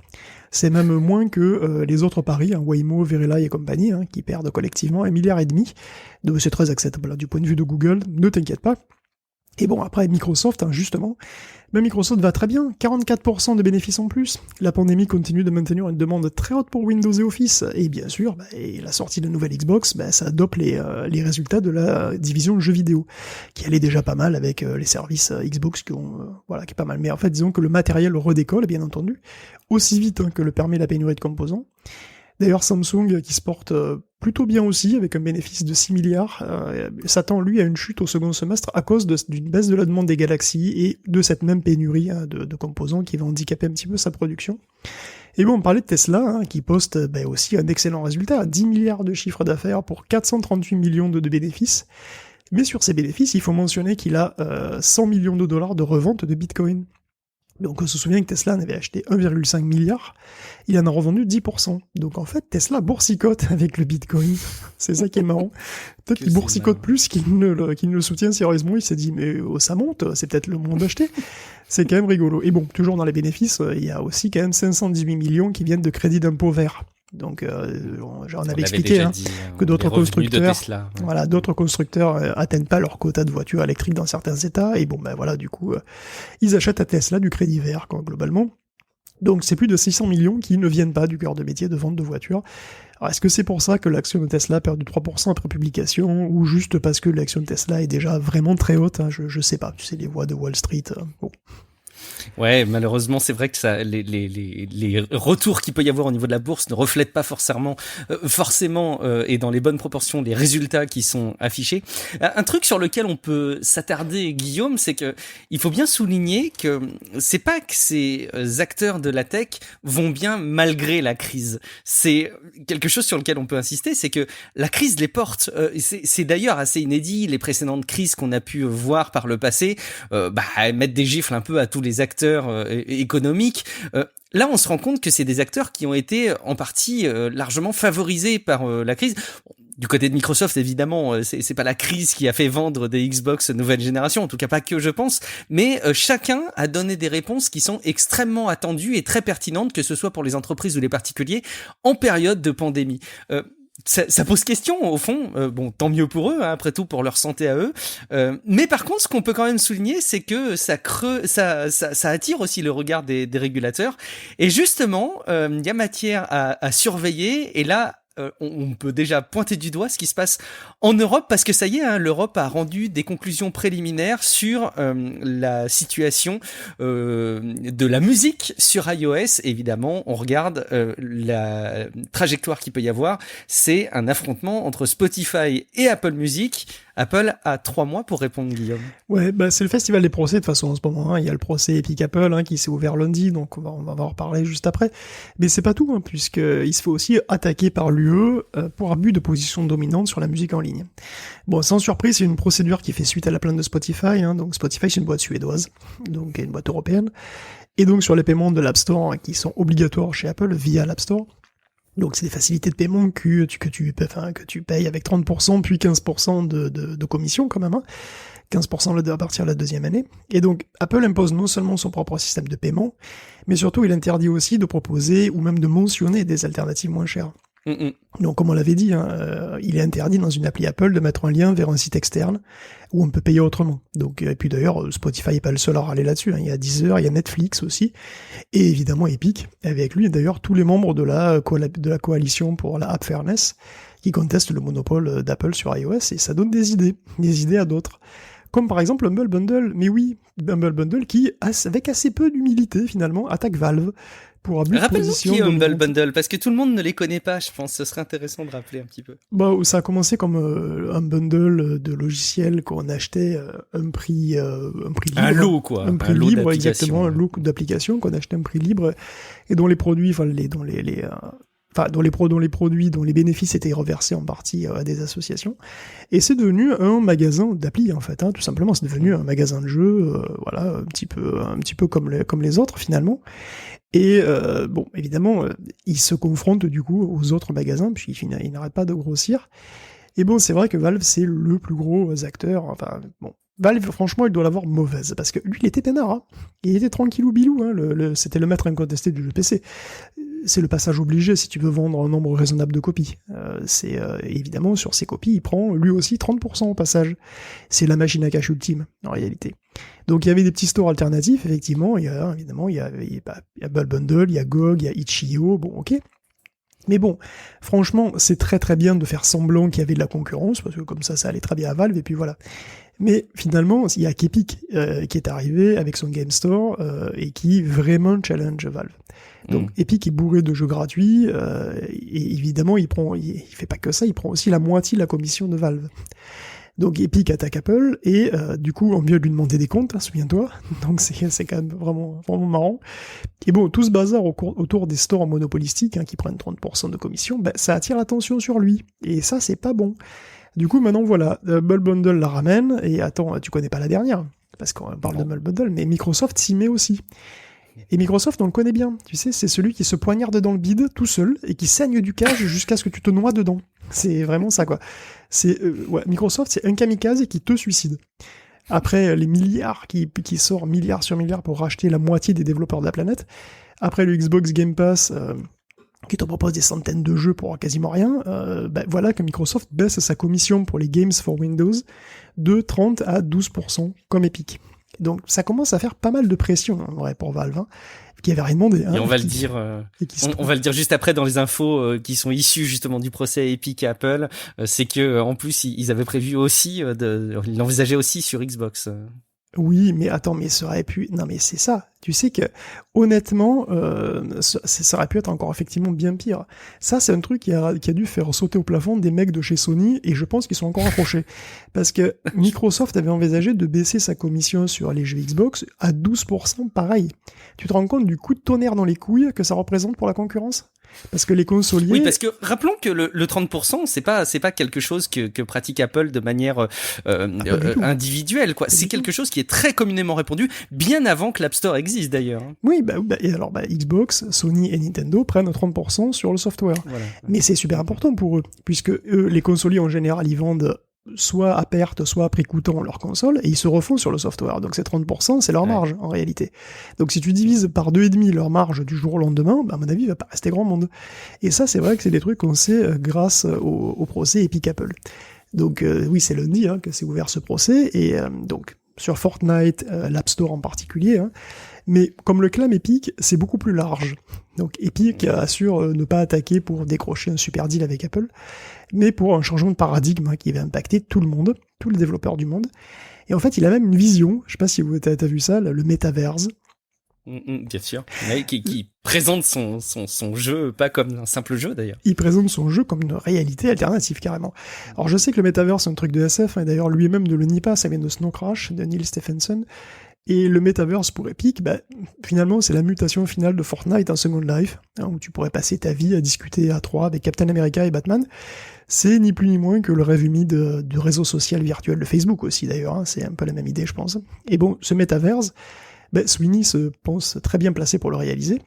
C'est même moins que les autres paris, Waymo, Verily et compagnie, qui perdent collectivement 1,5 milliard. Donc c'est très acceptable du point de vue de Google, ne t'inquiète pas. Et bon, après Microsoft, justement, Microsoft va très bien, 44% de bénéfices en plus. La pandémie continue de maintenir une demande très haute pour Windows et Office, et bien sûr, et la sortie de la nouvelle Xbox, ça adopte les résultats de la division jeux vidéo, qui allait déjà pas mal avec les services Xbox qui est pas mal. Mais en fait, disons que le matériel redécolle, bien entendu, aussi vite que le permet la pénurie de composants. D'ailleurs, Samsung qui se porte plutôt bien aussi, avec un bénéfice de 6 milliards, s'attend lui à une chute au second semestre à cause d'une baisse de la demande des Galaxy et de cette même pénurie de composants qui va handicaper un petit peu sa production. Et bon, on parlait de Tesla, qui poste aussi un excellent résultat, 10 milliards de chiffre d'affaires pour 438 millions de bénéfices. Mais sur ces bénéfices, il faut mentionner qu'il a 100 millions de dollars de revente de Bitcoin. Donc on se souvient que Tesla en avait acheté 1,5 milliard, il en a revendu 10%. Donc en fait, Tesla boursicote avec le Bitcoin. C'est ça qui est marrant. Peut-être qu'il boursicote plus qu'il ne le soutient sérieusement. Il s'est dit, mais ça monte, c'est peut-être le moment d'acheter. C'est quand même rigolo. Et bon, toujours dans les bénéfices, il y a aussi quand même 518 millions qui viennent de crédits d'impôt vert. Donc, j'en avais expliqué que d'autres constructeurs, atteignent pas leur quota de voitures électriques dans certains États, et bon, du coup, ils achètent à Tesla du crédit vert, globalement. Donc, c'est plus de 600 millions qui ne viennent pas du cœur de métier de vente de voitures. Alors, est-ce que c'est pour ça que l'action de Tesla a perdu 3% après publication, ou juste parce que l'action de Tesla est déjà vraiment très haute, je sais pas, tu sais, les voix de Wall Street, bon. Ouais, malheureusement, c'est vrai que ça, les retours qu'il peut y avoir au niveau de la bourse ne reflètent pas forcément et dans les bonnes proportions les résultats qui sont affichés. Un truc sur lequel on peut s'attarder, Guillaume, c'est que il faut bien souligner que c'est pas que ces acteurs de la tech vont bien malgré la crise. C'est quelque chose sur lequel on peut insister, c'est que la crise les porte. C'est d'ailleurs assez inédit. Les précédentes crises qu'on a pu voir par le passé, mettre des gifles un peu à tous les acteurs économiques. Là, on se rend compte que c'est des acteurs qui ont été en partie largement favorisés par la crise. Du côté de Microsoft, évidemment, c'est pas la crise qui a fait vendre des Xbox nouvelle génération, en tout cas pas que je pense, mais chacun a donné des réponses qui sont extrêmement attendues et très pertinentes, que ce soit pour les entreprises ou les particuliers, en période de pandémie. Ça pose question au fond, bon tant mieux pour eux, hein, après tout pour leur santé à eux. Mais par contre, ce qu'on peut quand même souligner, c'est que ça attire aussi le regard des régulateurs. Et justement, il y a matière à surveiller. Et là, on peut déjà pointer du doigt ce qui se passe en Europe, parce que ça y est, hein, l'Europe a rendu des conclusions préliminaires sur la situation de la musique sur iOS. Évidemment, on regarde la trajectoire qu'il peut y avoir. C'est un affrontement entre Spotify et Apple Music. Apple a 3 mois pour répondre, Guillaume. Ouais, c'est le festival des procès de toute façon en ce moment. Hein. Il y a le procès Epic Apple qui s'est ouvert lundi, donc on va en reparler juste après. Mais c'est pas tout, puisqu'il se fait aussi attaquer par l'UE pour abus de position dominante sur la musique en ligne. Bon, sans surprise, c'est une procédure qui fait suite à la plainte de Spotify. Donc Spotify, c'est une boîte suédoise, donc une boîte européenne. Et donc sur les paiements de l'App Store qui sont obligatoires chez Apple via l'App Store. Donc c'est des facilités de paiement que tu payes avec 30% puis 15% de commission quand même, 15% à partir de la deuxième année. Et donc Apple impose non seulement son propre système de paiement, mais surtout il interdit aussi de proposer ou même de mentionner des alternatives moins chères. Donc comme on l'avait dit, il est interdit dans une appli Apple de mettre un lien vers un site externe où on peut payer autrement. Donc, et puis d'ailleurs, Spotify n'est pas le seul à râler là-dessus. Il y a Deezer, il y a Netflix aussi, et évidemment Epic, avec lui d'ailleurs tous les membres de la coalition pour la App Fairness qui contestent le monopole d'Apple sur iOS, et ça donne des idées à d'autres. Comme par exemple Humble Bundle, mais oui, Humble Bundle qui, avec assez peu d'humilité finalement, attaque Valve pour abus de position. Rappelle-nous qui est Humble Bundle, parce que tout le monde ne les connaît pas, je pense. Ce serait intéressant de rappeler un petit peu. Ça a commencé comme un bundle de logiciels qu'on achetait un prix libre. Un lot, quoi. Un prix libre, exactement, un lot d'applications qu'on achetait un prix libre et dont les produits, dont les bénéfices étaient reversés en partie à des associations. Et c'est devenu un magasin d'appli, en fait, tout simplement. C'est devenu un magasin de jeux, un petit peu comme les autres, finalement. Et évidemment, il se confronte du coup aux autres magasins, puisqu'il n'arrête pas de grossir. Et bon, c'est vrai que Valve, c'est le plus gros acteur. Valve, franchement, il doit l'avoir mauvaise, parce que lui, il était peinard, il était tranquillou bilou, c'était le maître incontesté du jeu PC. C'est le passage obligé si tu veux vendre un nombre raisonnable de copies. Évidemment, sur ces copies, il prend lui aussi 30% au passage. C'est la machine à cash ultime, en réalité. Donc il y avait des petits stores alternatifs, effectivement, il y a Humble Bundle, il y a GOG, il y a Itch.io, bon ok. Mais bon, franchement, c'est très très bien de faire semblant qu'il y avait de la concurrence, parce que comme ça allait très bien à Valve, et puis voilà. Mais finalement, il y a qu'Epic qui est arrivé avec son Game Store et qui vraiment challenge Valve. Donc Epic est bourré de jeux gratuits et évidemment il fait pas que ça, il prend aussi la moitié de la commission de Valve. Donc Epic attaque Apple et du coup on vient de lui demander des comptes, souviens-toi. Donc c'est quand même vraiment marrant. Et bon, tout ce bazar autour des stores monopolistiques qui prennent 30% de commission, ça attire l'attention sur lui. Et ça c'est pas bon. Du coup, maintenant, voilà, Humble Bundle la ramène, et attends, tu connais pas la dernière, parce qu'on parle de Humble Bundle, mais Microsoft s'y met aussi. Et Microsoft, on le connaît bien, tu sais, c'est celui qui se poignarde dans le bide, tout seul, et qui saigne du cage jusqu'à ce que tu te noies dedans. C'est vraiment ça, quoi. Microsoft, c'est un kamikaze qui te suicide. Après les milliards qui sort milliard sur milliard pour racheter la moitié des développeurs de la planète, après le Xbox Game Pass... qui te propose des centaines de jeux pour quasiment rien, voilà que Microsoft baisse sa commission pour les Games for Windows de 30 à 12%, comme Epic. Donc ça commence à faire pas mal de pression, en vrai, pour Valve, qui avait rien demandé. Et on va le dire juste après dans les infos qui sont issues justement du procès Epic et Apple, c'est que en plus ils avaient prévu aussi, ils l'envisageaient aussi sur Xbox. Oui, mais attends, mais ça aurait pu... Non, mais c'est ça. Tu sais que, honnêtement, ça aurait pu être encore effectivement bien pire. Ça, c'est un truc qui a dû faire sauter au plafond des mecs de chez Sony, et je pense qu'ils sont encore accrochés. Parce que Microsoft avait envisagé de baisser sa commission sur les jeux Xbox à 12%, pareil. Tu te rends compte du coup de tonnerre dans les couilles que ça représente pour la concurrence ? Parce que les consoliers... Oui, parce que rappelons que le 30%, c'est pas quelque chose que pratique Apple de manière individuelle, quoi. C'est quelque chose qui est très communément répandu, bien avant que l'App Store existe d'ailleurs. Oui, et alors Xbox, Sony et Nintendo prennent 30% sur le software. Voilà. Mais c'est super important pour eux, puisque eux, les consoliers en général, ils vendent soit à perte, soit à prix coûtant leur console, et ils se refont sur le software. Donc ces 30%, c'est leur marge, en réalité. Donc si tu divises par 2,5 leur marge du jour au lendemain, à mon avis, il va pas rester grand monde. Et ça, c'est vrai que c'est des trucs qu'on sait grâce au procès Epic Apple. Donc oui, c'est lundi que c'est ouvert ce procès, et donc sur Fortnite, l'App Store en particulier, mais comme le clame Epic, c'est beaucoup plus large. Donc Epic assure ne pas attaquer pour décrocher un super deal avec Apple, mais pour un changement de paradigme qui va impacter tout le monde, tous les développeurs du monde. Et en fait, il a même une vision, je sais pas si t'as vu ça, le Metaverse. Bien sûr, qui présente son jeu pas comme un simple jeu d'ailleurs. Il présente son jeu comme une réalité alternative carrément. Alors je sais que le Metaverse c'est un truc de SF, et d'ailleurs lui-même ne le nie pas, ça vient de Snow Crash, de Neil Stephenson. Et le Metaverse pour Epic, finalement, c'est la mutation finale de Fortnite en Second Life, où tu pourrais passer ta vie à discuter à 3 avec Captain America et Batman. C'est ni plus ni moins que le rêve humide du réseau social virtuel de Facebook aussi, d'ailleurs. C'est un peu la même idée, je pense. Et bon, ce Metaverse, Sweeney se pense très bien placé pour le réaliser.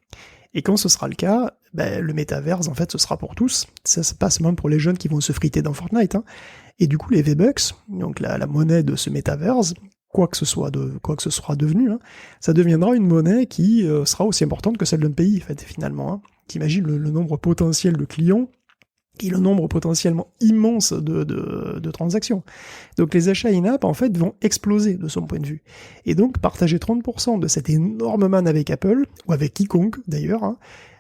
Et quand ce sera le cas, le Metaverse, en fait, ce sera pour tous. Ça se passe même pour les jeunes qui vont se friter dans Fortnite. Et du coup, les V-Bucks, donc la monnaie de ce Metaverse, quoi que ce sera devenu, ça deviendra une monnaie qui sera aussi importante que celle d'un pays, en fait, finalement. T'imagines le nombre potentiel de clients et le nombre potentiellement immense de transactions. Donc les achats in-app, en fait, vont exploser de son point de vue. Et donc, partager 30% de cette énorme manne avec Apple, ou avec quiconque, d'ailleurs,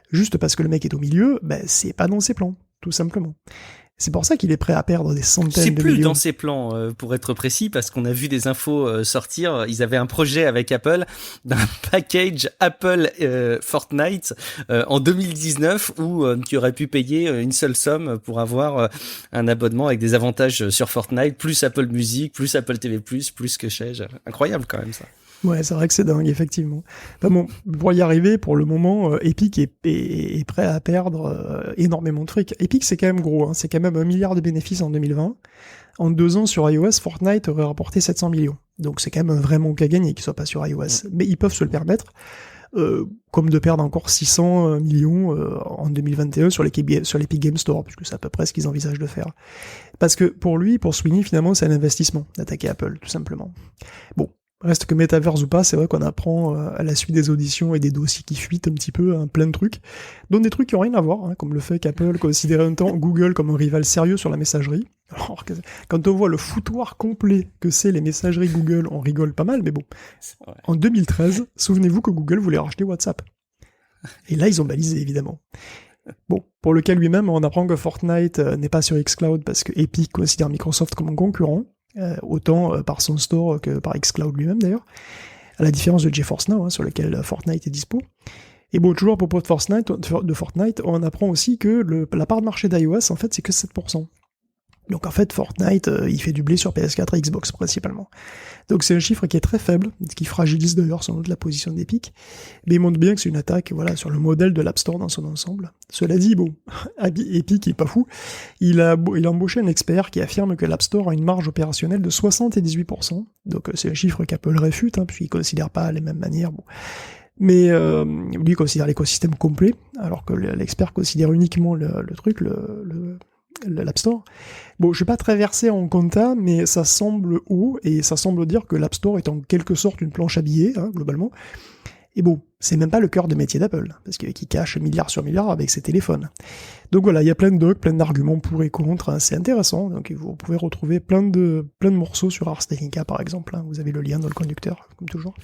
juste parce que le mec est au milieu, c'est pas dans ses plans, tout simplement. C'est pour ça qu'il est prêt à perdre des centaines de millions. C'est plus dans ses plans, pour être précis, parce qu'on a vu des infos sortir. Ils avaient un projet avec Apple d'un package Apple Fortnite en 2019 où tu aurais pu payer une seule somme pour avoir un abonnement avec des avantages sur Fortnite, plus Apple Music, plus Apple TV+, plus que sais-je. Incroyable quand même ça. Ouais, c'est vrai que c'est dingue, effectivement. Bon, pour y arriver, pour le moment, Epic est prêt à perdre énormément de fric. Epic, c'est quand même gros, c'est quand même 1 milliard de bénéfices en 2020. En 2 ans sur iOS, Fortnite aurait rapporté 700 millions. Donc c'est quand même un vrai manque à gagner qu'il soit pas sur iOS. Mais ils peuvent se le permettre, comme de perdre encore 600 millions en 2021 sur l'Epic Game Store, puisque c'est à peu près ce qu'ils envisagent de faire. Parce que pour Sweeney, finalement, c'est un investissement d'attaquer Apple, tout simplement. Bon. Reste que Metaverse ou pas, c'est vrai qu'on apprend à la suite des auditions et des dossiers qui fuitent un petit peu, plein de trucs, dont des trucs qui n'ont rien à voir, comme le fait qu'Apple considérait un temps Google comme un rival sérieux sur la messagerie. Alors que, quand on voit le foutoir complet que c'est les messageries Google, on rigole pas mal, mais bon. En 2013, souvenez-vous que Google voulait racheter WhatsApp. Et là, ils ont balisé, évidemment. Bon, pour le cas lui-même, on apprend que Fortnite n'est pas sur xCloud parce que Epic considère Microsoft comme un concurrent. Autant par son store que par xCloud lui-même d'ailleurs, à la différence de GeForce Now, sur lequel Fortnite est dispo. Et bon, toujours à propos de Fortnite, on apprend aussi que la part de marché d'iOS, en fait, c'est que 7%. Donc en fait, Fortnite, il fait du blé sur PS4 et Xbox principalement. Donc c'est un chiffre qui est très faible, qui fragilise d'ailleurs sans doute la position d'Epic, mais il montre bien que c'est une attaque sur le modèle de l'App Store dans son ensemble. Cela dit, Epic est pas fou, il a embauché un expert qui affirme que l'App Store a une marge opérationnelle de 78%, donc c'est un chiffre qu'Apple réfute, puisqu'il considère pas les mêmes manières, mais lui considère l'écosystème complet, alors que l'expert considère uniquement l'App Store. Bon, je suis pas très versé en compta, mais ça semble haut, et ça semble dire que l'App Store est en quelque sorte une planche à billets, globalement. Et bon, c'est même pas le cœur de métier d'Apple, parce qu'il cache milliard sur milliard avec ses téléphones. Donc voilà, il y a plein de docs, plein d'arguments pour et contre, c'est intéressant, donc vous pouvez retrouver plein de morceaux sur Ars Technica par exemple, vous avez le lien dans le conducteur, comme toujours.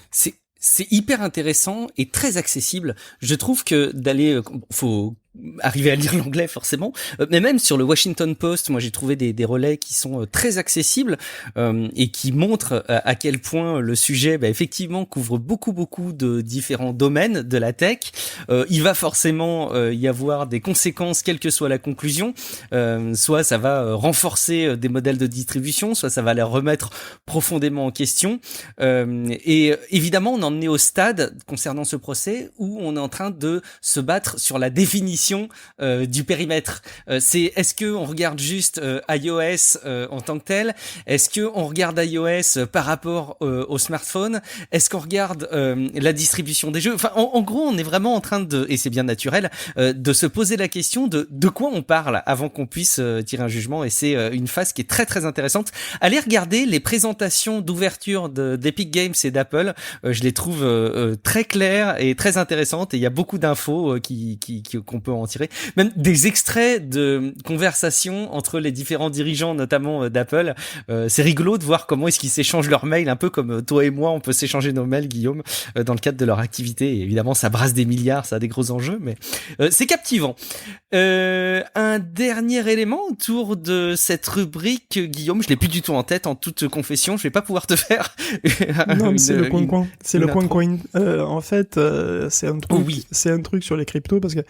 C'est hyper intéressant et très accessible. Je trouve que faut arriver à lire l'anglais forcément, mais même sur le Washington Post, moi j'ai trouvé des relais qui sont très accessibles et qui montrent à quel point le sujet effectivement couvre beaucoup de différents domaines de la tech. Il va forcément y avoir des conséquences quelle que soit la conclusion, soit ça va renforcer des modèles de distribution, soit ça va les remettre profondément en question, et évidemment on en est au stade concernant ce procès où on est en train de se battre sur la définition du périmètre. Est-ce que on regarde juste iOS en tant que tel? Est-ce que on regarde iOS par rapport au smartphone? Est-ce qu'on regarde la distribution des jeux? Enfin, en gros, on est vraiment en train de, et c'est bien naturel, de se poser la question de quoi on parle avant qu'on puisse tirer un jugement. Et c'est une phase qui est très très intéressante. Allez regarder les présentations d'ouverture d'Epic Games et d'Apple. Je les trouve très claires et très intéressantes. Et il y a beaucoup d'infos qu'on peut en tirer, même des extraits de conversations entre les différents dirigeants, notamment d'Apple. C'est rigolo de voir comment est-ce qu'ils s'échangent leurs mails, un peu comme toi et moi, on peut s'échanger nos mails, Guillaume, dans le cadre de leur activité. Et évidemment, ça brasse des milliards, ça a des gros enjeux, mais c'est captivant. Un dernier élément autour de cette rubrique, Guillaume, je l'ai plus du tout en tête, en toute confession, je vais pas pouvoir te faire. Non, c'est le coin-coin. C'est le coin-coin. En fait, c'est un truc. Oh oui. C'est un truc sur les cryptos parce que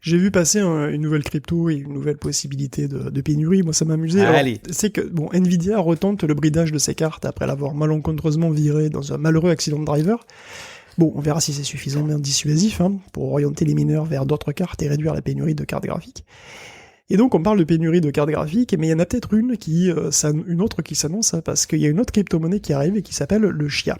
j'ai vu passer une nouvelle crypto et une nouvelle possibilité de pénurie. Moi, ça m'amusait. Allez. C'est que, bon, Nvidia retente le bridage de ses cartes après l'avoir malencontreusement viré dans un malheureux accident de driver. Bon, on verra si c'est suffisamment dissuasif pour orienter les mineurs vers d'autres cartes et réduire la pénurie de cartes graphiques. Et donc, on parle de pénurie de cartes graphiques, mais il y en a peut-être une autre qui s'annonce, parce qu'il y a une autre crypto-monnaie qui arrive et qui s'appelle le Chia.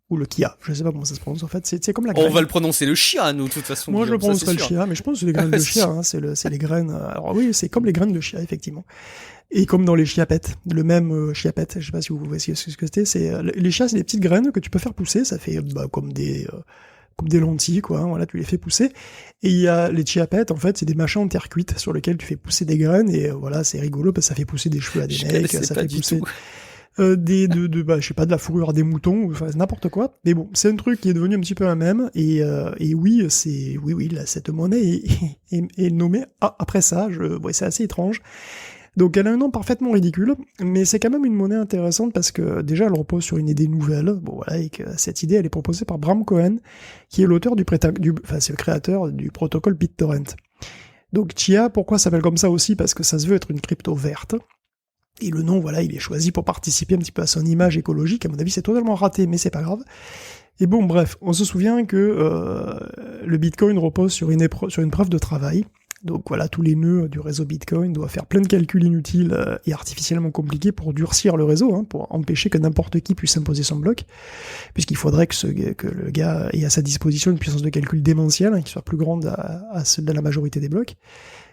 Ou le Kia, je sais pas comment ça se prononce en fait, c'est comme la graine. On va le prononcer le chia, nous, de toute façon. Moi, je le prononcerai le chia, mais je pense que c'est les graines de chia, c'est les graines. Alors oui, c'est comme les graines de chia, effectivement. Et comme dans les chiapettes, le même chiapette, je sais pas si vous voyez ce que c'était, les chias, c'est des petites graines que tu peux faire pousser, ça fait comme des lentilles, quoi, voilà, tu les fais pousser. Et il y a les chiapettes, en fait, c'est des machins en terre cuite sur lesquels tu fais pousser des graines, et voilà, c'est rigolo parce que ça fait pousser des cheveux à des mecs, ça fait pousser je sais pas, de la fourrure à des moutons, enfin n'importe quoi. Mais bon, c'est un truc qui est devenu un petit peu un mème, et oui, cette monnaie est nommée après ça. C'est assez étrange. Donc elle a un nom parfaitement ridicule, mais c'est quand même une monnaie intéressante parce que déjà elle repose sur une idée nouvelle. Bon voilà, et que cette idée elle est proposée par Bram Cohen, qui est l'auteur c'est le créateur du protocole BitTorrent. Donc Chia, pourquoi ça s'appelle comme ça aussi? Parce que ça se veut être une crypto verte. Et le nom, voilà, il est choisi pour participer un petit peu à son image écologique. À mon avis, c'est totalement raté, mais c'est pas grave. Et bon, bref, on se souvient que le Bitcoin repose sur une preuve de travail. Donc voilà, tous les nœuds du réseau Bitcoin doivent faire plein de calculs inutiles et artificiellement compliqués pour durcir le réseau, pour empêcher que n'importe qui puisse imposer son bloc, puisqu'il faudrait que le gars ait à sa disposition une puissance de calcul démentielle, qui soit plus grande à celle de la majorité des blocs.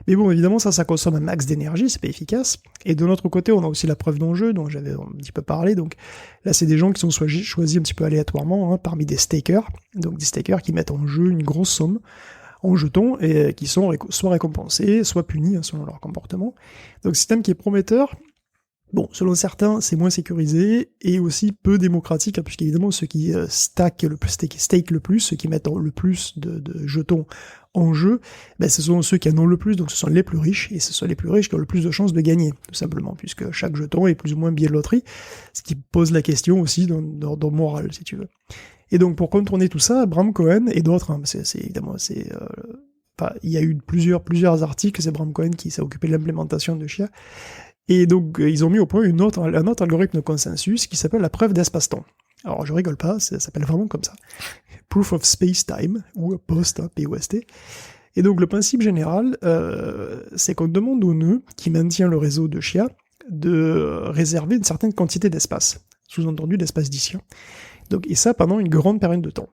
Mais bon, évidemment, ça consomme un max d'énergie, c'est pas efficace. Et de l'autre côté, on a aussi la preuve d'enjeu, dont j'avais un petit peu parlé. Donc là, c'est des gens qui sont choisis un petit peu aléatoirement, parmi des stakers. Donc des stakers qui mettent en jeu une grosse somme en jetons et qui sont soit récompensés, soit punis selon leur comportement. Donc système qui est prometteur. Bon, selon certains, c'est moins sécurisé et aussi peu démocratique, puisqu'évidemment, ceux qui stake le plus, ceux qui mettent le plus de jetons en jeu, ce sont ceux qui en ont le plus, donc ce sont les plus riches, et ce sont les plus riches qui ont le plus de chances de gagner, tout simplement, puisque chaque jeton est plus ou moins billet de loterie, ce qui pose la question aussi dans moral, si tu veux. Et donc, pour contourner tout ça, Bram Cohen et d'autres, il y a eu plusieurs articles, c'est Bram Cohen qui s'est occupé de l'implémentation de Chia, et donc ils ont mis au point un autre algorithme de consensus qui s'appelle la preuve d'espace-temps. Alors je rigole pas, ça s'appelle vraiment comme ça. Proof of Space-Time, ou POST, P-O-S-T. Et donc le principe général, c'est qu'on demande au nœud qui maintient le réseau de Chia de réserver une certaine quantité d'espace, sous-entendu d'espace disque. Donc, et ça pendant une grande période de temps.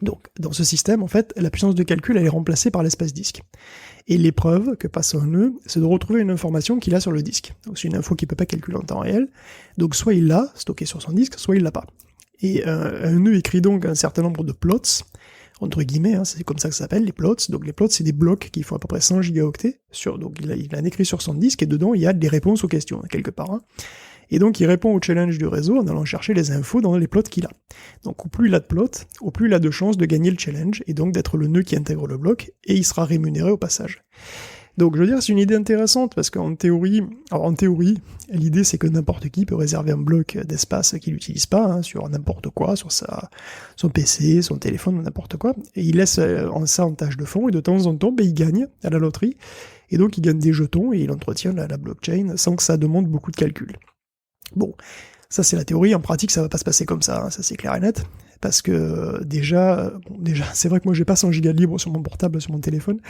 Donc, dans ce système, en fait, la puissance de calcul, elle est remplacée par l'espace disque. Et l'épreuve que passe un nœud, c'est de retrouver une information qu'il a sur le disque. Donc, c'est une info qu'il peut pas calculer en temps réel. Donc, soit il l'a, stocké sur son disque, soit il l'a pas. Et un nœud écrit donc un certain nombre de plots, entre guillemets, c'est comme ça que ça s'appelle, les plots. Donc, les plots, c'est des blocs qui font à peu près 100 gigaoctets. Donc, il a écrit sur son disque, et dedans, il y a des réponses aux questions, quelque part. Et donc il répond au challenge du réseau en allant chercher les infos dans les plots qu'il a. Donc au plus il a de plots, au plus il a de chances de gagner le challenge, et donc d'être le nœud qui intègre le bloc, et il sera rémunéré au passage. Donc je veux dire, c'est une idée intéressante, parce qu'en théorie, l'idée c'est que n'importe qui peut réserver un bloc d'espace qu'il n'utilise pas, sur n'importe quoi, sur son PC, son téléphone, n'importe quoi, et il laisse ça en tâche de fond, et de temps en temps, il gagne à la loterie, et donc il gagne des jetons, et il entretient la blockchain sans que ça demande beaucoup de calcul. Bon, ça c'est la théorie, en pratique ça va pas se passer comme ça, ça c'est clair et net, parce que déjà, c'est vrai que moi j'ai pas 100 gigas de libre sur mon portable, sur mon téléphone.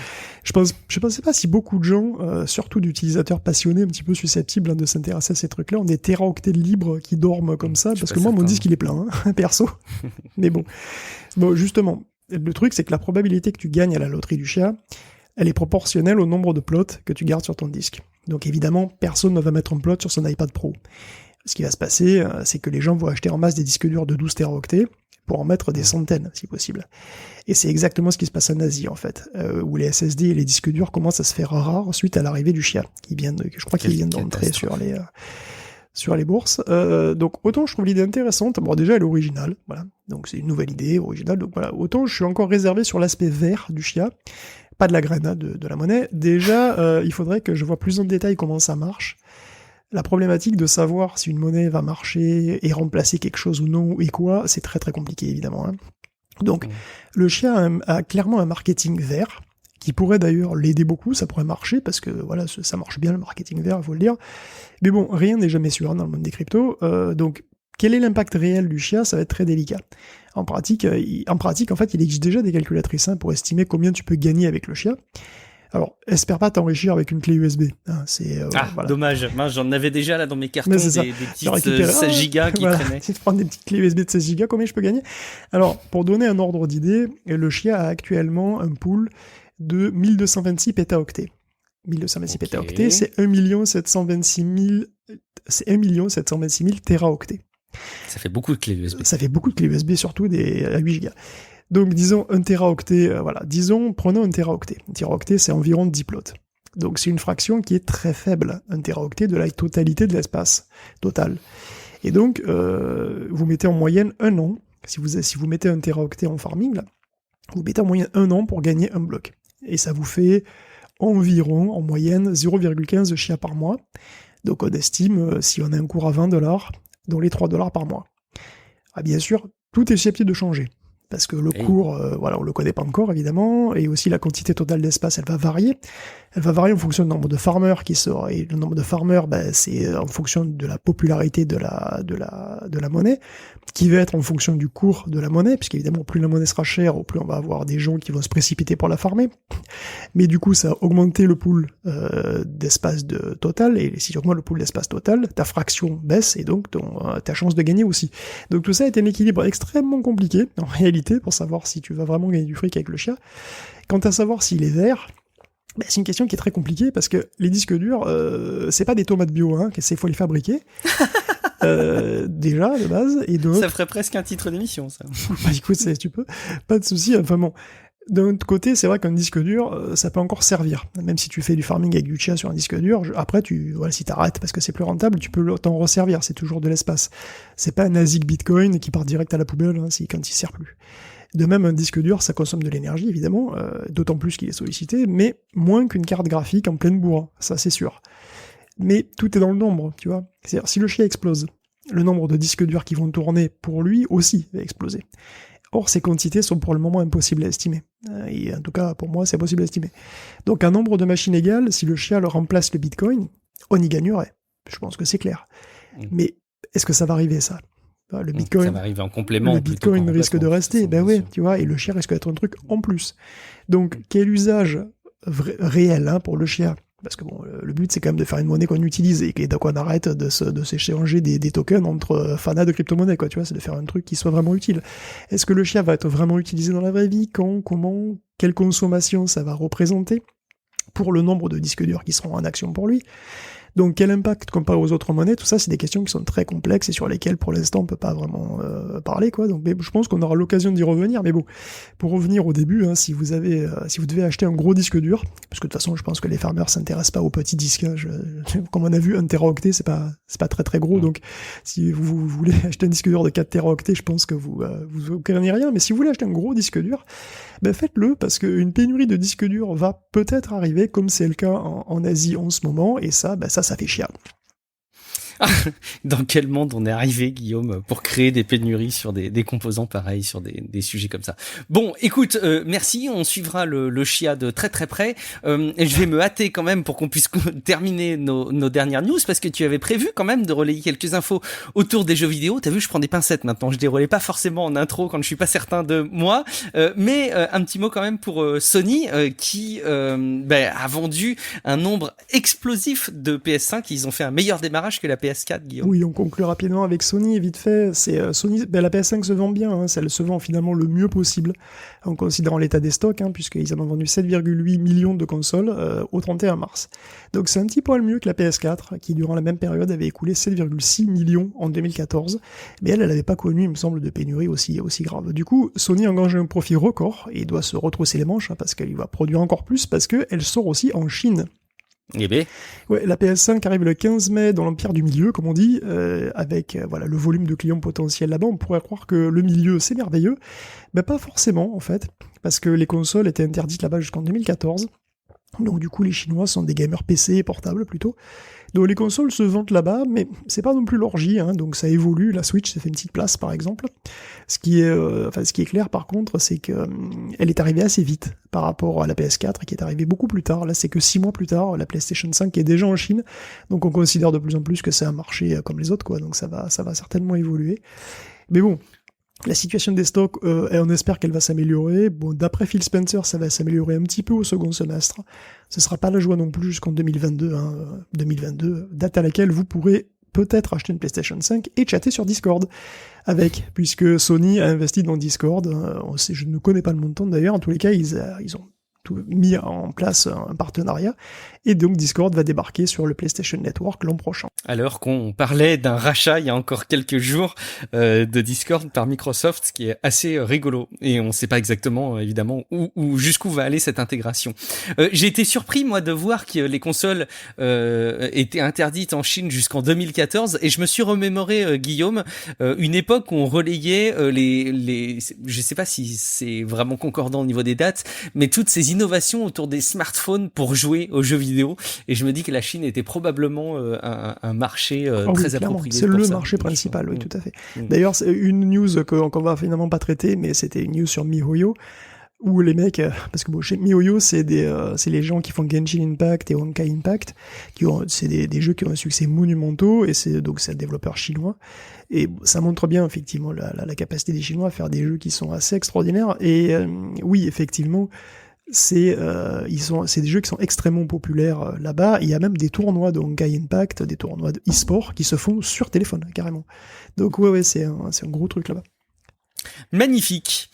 Je pensais pas si beaucoup de gens, surtout d'utilisateurs passionnés, un petit peu susceptibles de s'intéresser à ces trucs-là, ont des téraoctets de libre qui dorment comme ça, parce que moi mon disque il est plein, perso. Mais bon, justement, le truc c'est que la probabilité que tu gagnes à la loterie du chat, elle est proportionnelle au nombre de plots que tu gardes sur ton disque. Donc évidemment, personne ne va mettre un plot sur son iPad Pro. Ce qui va se passer, c'est que les gens vont acheter en masse des disques durs de 12 téraoctets, pour en mettre des centaines, si possible. Et c'est exactement ce qui se passe en Asie, en fait, où les SSD et les disques durs commencent à se faire rares suite à l'arrivée du Chia, je crois qu'il vient d'entrer sur les bourses. Donc autant je trouve l'idée intéressante, bon déjà elle est originale, voilà, donc c'est une nouvelle idée, originale, donc voilà, autant je suis encore réservé sur l'aspect vert du Chia, pas de la graine de la monnaie. Déjà, il faudrait que je vois plus en détail comment ça marche. La problématique de savoir si une monnaie va marcher et remplacer quelque chose ou non, et quoi, c'est très très compliqué évidemment. Donc, le Chia a clairement un marketing vert, qui pourrait d'ailleurs l'aider beaucoup, ça pourrait marcher, parce que voilà, ça marche bien le marketing vert, il faut le dire. Mais bon, rien n'est jamais sûr dans le monde des cryptos, donc quel est l'impact réel du Chia, ça va être très délicat. En pratique, en fait, il existe déjà des calculatrices pour estimer combien tu peux gagner avec le Chia. Alors, espère pas t'enrichir avec une clé USB. Voilà. Dommage. Moi, j'en avais déjà là dans mes cartons des petites 16 gigas qui traînaient. Si tu prends des petites clés USB de 16 gigas, combien je peux gagner ? Alors, pour donner un ordre d'idée, le Chia a actuellement un pool de 1226 pétaoctets. 1226 pétaoctets, c'est 1 726 000 téraoctets. Ça fait beaucoup de clés USB. Ça fait beaucoup de clés USB, surtout à 8 gigas. Donc disons un téraoctet, prenons un téraoctet. Un téraoctet, c'est environ 10 plots. Donc c'est une fraction qui est très faible, un téraoctet de la totalité de l'espace total. Et donc, vous mettez en moyenne 1 an, si vous mettez un téraoctet en farming, là, vous mettez en moyenne 1 an pour gagner un bloc. Et ça vous fait environ, en moyenne, 0,15 Chia par mois. Donc on estime, si on a un cours à $20, dont les $3 par mois. Ah, bien sûr, tout est susceptible de changer. Parce que le cours, on le connaît pas encore, évidemment, et aussi la quantité totale d'espace, elle va varier. Elle va varier en fonction du nombre de farmers qui sort, et le nombre de farmers, c'est en fonction de la popularité de la monnaie, qui va être en fonction du cours de la monnaie, puisqu'évidemment, plus la monnaie sera chère, au plus on va avoir des gens qui vont se précipiter pour la farmer. Mais du coup, ça va augmenter le pool d'espace total, et si tu augmentes le pool d'espace total, ta fraction baisse, et donc ta chance de gagner aussi. Donc tout ça est un équilibre extrêmement compliqué, en réalité, pour savoir si tu vas vraiment gagner du fric avec le Chia. Quant à savoir s'il est vert, c'est une question qui est très compliquée, parce que les disques durs, c'est pas des tomates bio, qu'il faut les fabriquer. Déjà, de base. Et ça ferait presque un titre d'émission, ça. Écoute, tu peux. Pas de souci. Enfin bon. D'un autre côté, c'est vrai qu'un disque dur, ça peut encore servir. Même si tu fais du farming avec du Chia sur un disque dur, après, si t'arrêtes parce que c'est plus rentable, tu peux t'en resservir. C'est toujours de l'espace. C'est pas un ASIC Bitcoin qui part direct à la poubelle quand il sert plus. De même, un disque dur, ça consomme de l'énergie, évidemment, d'autant plus qu'il est sollicité, mais moins qu'une carte graphique en pleine bourre, ça c'est sûr. Mais tout est dans le nombre, tu vois. C'est-à-dire, si le Chia explose, le nombre de disques durs qui vont tourner pour lui aussi va exploser. Or, ces quantités sont pour le moment impossibles à estimer. Et en tout cas, pour moi, c'est impossible à estimer. Donc, un nombre de machines égal, si le Chia remplace le Bitcoin, on y gagnerait. Je pense que c'est clair. Mais est-ce que ça va arriver, ça ? Le Bitcoin, ça va arriver en complément. Le Bitcoin risque de rester, tu vois, et le Chia risque d'être un truc en plus. Donc, quel usage réel pour le Chia ? Parce que bon, le but c'est quand même de faire une monnaie qu'on utilise et donc on arrête de s'échanger des tokens entre fanas de crypto-monnaies, quoi, tu vois, c'est de faire un truc qui soit vraiment utile. Est-ce que le Chia va être vraiment utilisé dans la vraie vie ? Quand ? Comment ? Quelle consommation ça va représenter ? Pour le nombre de disques durs qui seront en action pour lui ? Donc quel impact comparé aux autres monnaies, tout ça c'est des questions qui sont très complexes et sur lesquelles pour l'instant on peut pas vraiment parler quoi. Donc mais je pense qu'on aura l'occasion d'y revenir. Mais bon, pour revenir au début, hein, si vous devez acheter un gros disque dur, parce que de toute façon je pense que les farmers s'intéressent pas aux petits disques. Hein, comme on a vu, 1 teraoctet c'est pas très très gros. Donc si vous voulez acheter un disque dur de 4 teraoctets, je pense que vous craignez rien. Mais si vous voulez acheter un gros disque dur, ben faites-le parce qu'une pénurie de disques durs va peut-être arriver, comme c'est le cas en Asie en ce moment, et ça fait chier. Dans quel monde on est arrivé, Guillaume, pour créer des pénuries sur des composants pareils, sur des sujets comme ça. Bon, écoute, merci, on suivra le chia de très très près. Et je vais me hâter quand même pour qu'on puisse terminer nos dernières news, parce que tu avais prévu quand même de relayer quelques infos autour des jeux vidéo. T'as vu, je prends des pincettes maintenant, je déroulais pas forcément en intro quand je suis pas certain de moi, mais un petit mot quand même pour Sony, qui a vendu un nombre explosif de PS5. Ils ont fait un meilleur démarrage que la PS4, Guillaume. Oui, on conclut rapidement avec Sony, vite fait. C'est Sony, la PS5 se vend bien, hein, elle se vend finalement le mieux possible, en considérant l'état des stocks, hein, puisqu'ils en ont vendu 7,8 millions de consoles au 31 mars. Donc c'est un petit poil mieux que la PS4, qui durant la même période avait écoulé 7,6 millions en 2014, mais elle n'avait pas connu, il me semble, de pénurie aussi grave. Du coup, Sony engage un profit record, et doit se retrousser les manches, hein, parce qu'elle va produire encore plus, parce qu'elle sort aussi en Chine. Eh ben. Ouais, la PS5 arrive le 15 mai dans l'empire du milieu, comme on dit, avec le volume de clients potentiels là-bas. On pourrait croire que le milieu c'est merveilleux, mais pas forcément en fait, parce que les consoles étaient interdites là-bas jusqu'en 2014. Donc du coup les Chinois sont des gamers PC et portables plutôt. Donc les consoles se vendent là-bas, mais c'est pas non plus l'orgie, hein, donc ça évolue. La Switch s'est fait une petite place par exemple. Ce qui est clair par contre, c'est que elle est arrivée assez vite par rapport à la PS4 qui est arrivée beaucoup plus tard. Là c'est que 6 mois plus tard, la PlayStation 5 est déjà en Chine, donc on considère de plus en plus que c'est un marché comme les autres quoi, donc ça va certainement évoluer. Mais bon, la situation des stocks, et on espère qu'elle va s'améliorer. Bon, d'après Phil Spencer, ça va s'améliorer un petit peu au second semestre. Ce sera pas la joie non plus jusqu'en 2022, hein, 2022, date à laquelle vous pourrez peut-être acheter une PlayStation 5 et chatter sur Discord avec, puisque Sony a investi dans Discord. Je ne connais pas le montant d'ailleurs, en tous les cas, ils ont mis en place un partenariat, et donc Discord va débarquer sur le PlayStation Network l'an prochain. Alors qu'on parlait d'un rachat il y a encore quelques jours de Discord par Microsoft, ce qui est assez rigolo, et on ne sait pas exactement évidemment où jusqu'où va aller cette intégration. J'ai été surpris moi de voir que les consoles étaient interdites en Chine jusqu'en 2014, et je me suis remémoré Guillaume, une époque où on relayait je sais pas si c'est vraiment concordant au niveau des dates, mais toutes ces innovations autour des smartphones pour jouer aux jeux vidéo, et je me dis que la Chine était probablement un marché très approprié. C'est le marché principal, oui, tout à fait. D'ailleurs, c'est une news qu'on va finalement pas traiter, mais c'était une news sur MiHoYo, où les mecs, parce que bon, chez MiHoYo, c'est les gens qui font Genshin Impact et Honkai Impact, c'est des jeux qui ont un succès monumentaux, et c'est un développeur chinois. Et ça montre bien effectivement la capacité des Chinois à faire des jeux qui sont assez extraordinaires. Et oui, effectivement, c'est des jeux qui sont extrêmement populaires là-bas. Il y a même des tournois de Honkai Impact, des tournois de e-sport qui se font sur téléphone carrément. Donc ouais, c'est un gros truc là-bas. Magnifique.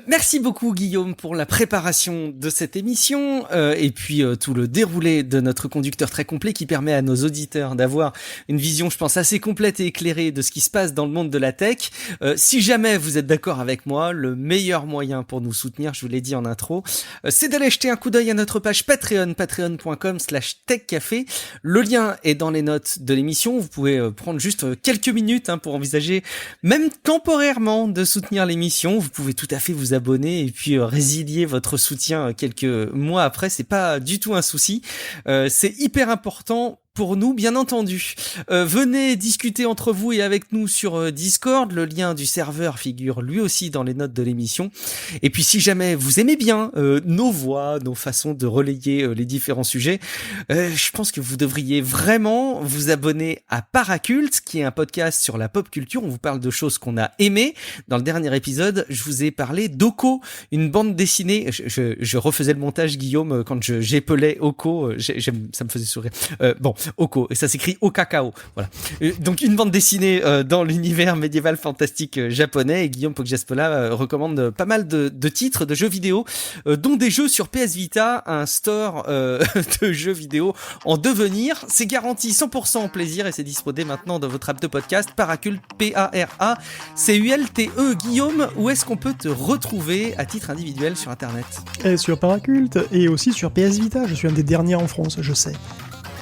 Merci beaucoup Guillaume pour la préparation de cette émission et puis tout le déroulé de notre conducteur très complet qui permet à nos auditeurs d'avoir une vision, je pense, assez complète et éclairée de ce qui se passe dans le monde de la tech. Si jamais vous êtes d'accord avec moi, le meilleur moyen pour nous soutenir, je vous l'ai dit en intro, c'est d'aller jeter un coup d'œil à notre page Patreon, patreon.com/techcafé. Le lien est dans les notes de l'émission. Vous pouvez prendre juste quelques minutes pour envisager, même temporairement, de soutenir l'émission. Vous pouvez tout à fait vous abonner et puis résilier votre soutien quelques mois après, c'est pas du tout un souci. C'est hyper important pour nous, bien entendu. Venez discuter entre vous et avec nous sur Discord. Le lien du serveur figure lui aussi dans les notes de l'émission. Et puis si jamais vous aimez bien nos voix, nos façons de relayer les différents sujets, je pense que vous devriez vraiment vous abonner à Paraculte, qui est un podcast sur la pop culture. On vous parle de choses qu'on a aimées. Dans le dernier épisode, je vous ai parlé d'Oko, une bande dessinée. Je refaisais le montage, Guillaume, quand j'épelais Oko. Ça me faisait sourire. Bon, Oko, et ça s'écrit au cacao. Voilà. Donc une bande dessinée dans l'univers médiéval fantastique japonais, et Guillaume Poggiaspola recommande pas mal de titres de jeux vidéo, dont des jeux sur PS Vita, un store de jeux vidéo en devenir. C'est garanti 100% en plaisir et c'est dispo dès maintenant dans votre app de podcast. Paraculte, P-A-R-A-C-U-L-T-E. Guillaume, où est-ce qu'on peut te retrouver à titre individuel sur internet ? Et sur Paraculte et aussi sur PS Vita, je suis un des derniers en France, je sais.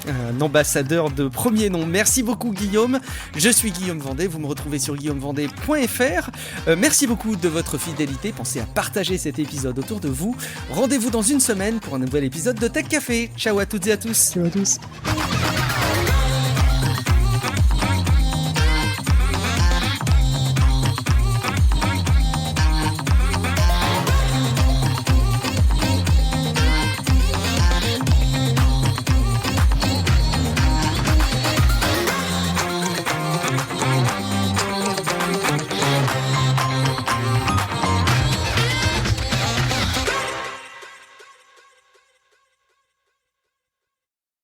Un ambassadeur de premier nom. Merci beaucoup Guillaume. Je suis Guillaume Vendée, vous me retrouvez sur guillaumevendée.fr. Merci beaucoup de votre fidélité. Pensez à partager cet épisode autour de vous. Rendez-vous dans une semaine pour un nouvel épisode de Tech Café. Ciao à toutes et à tous. Ciao à tous.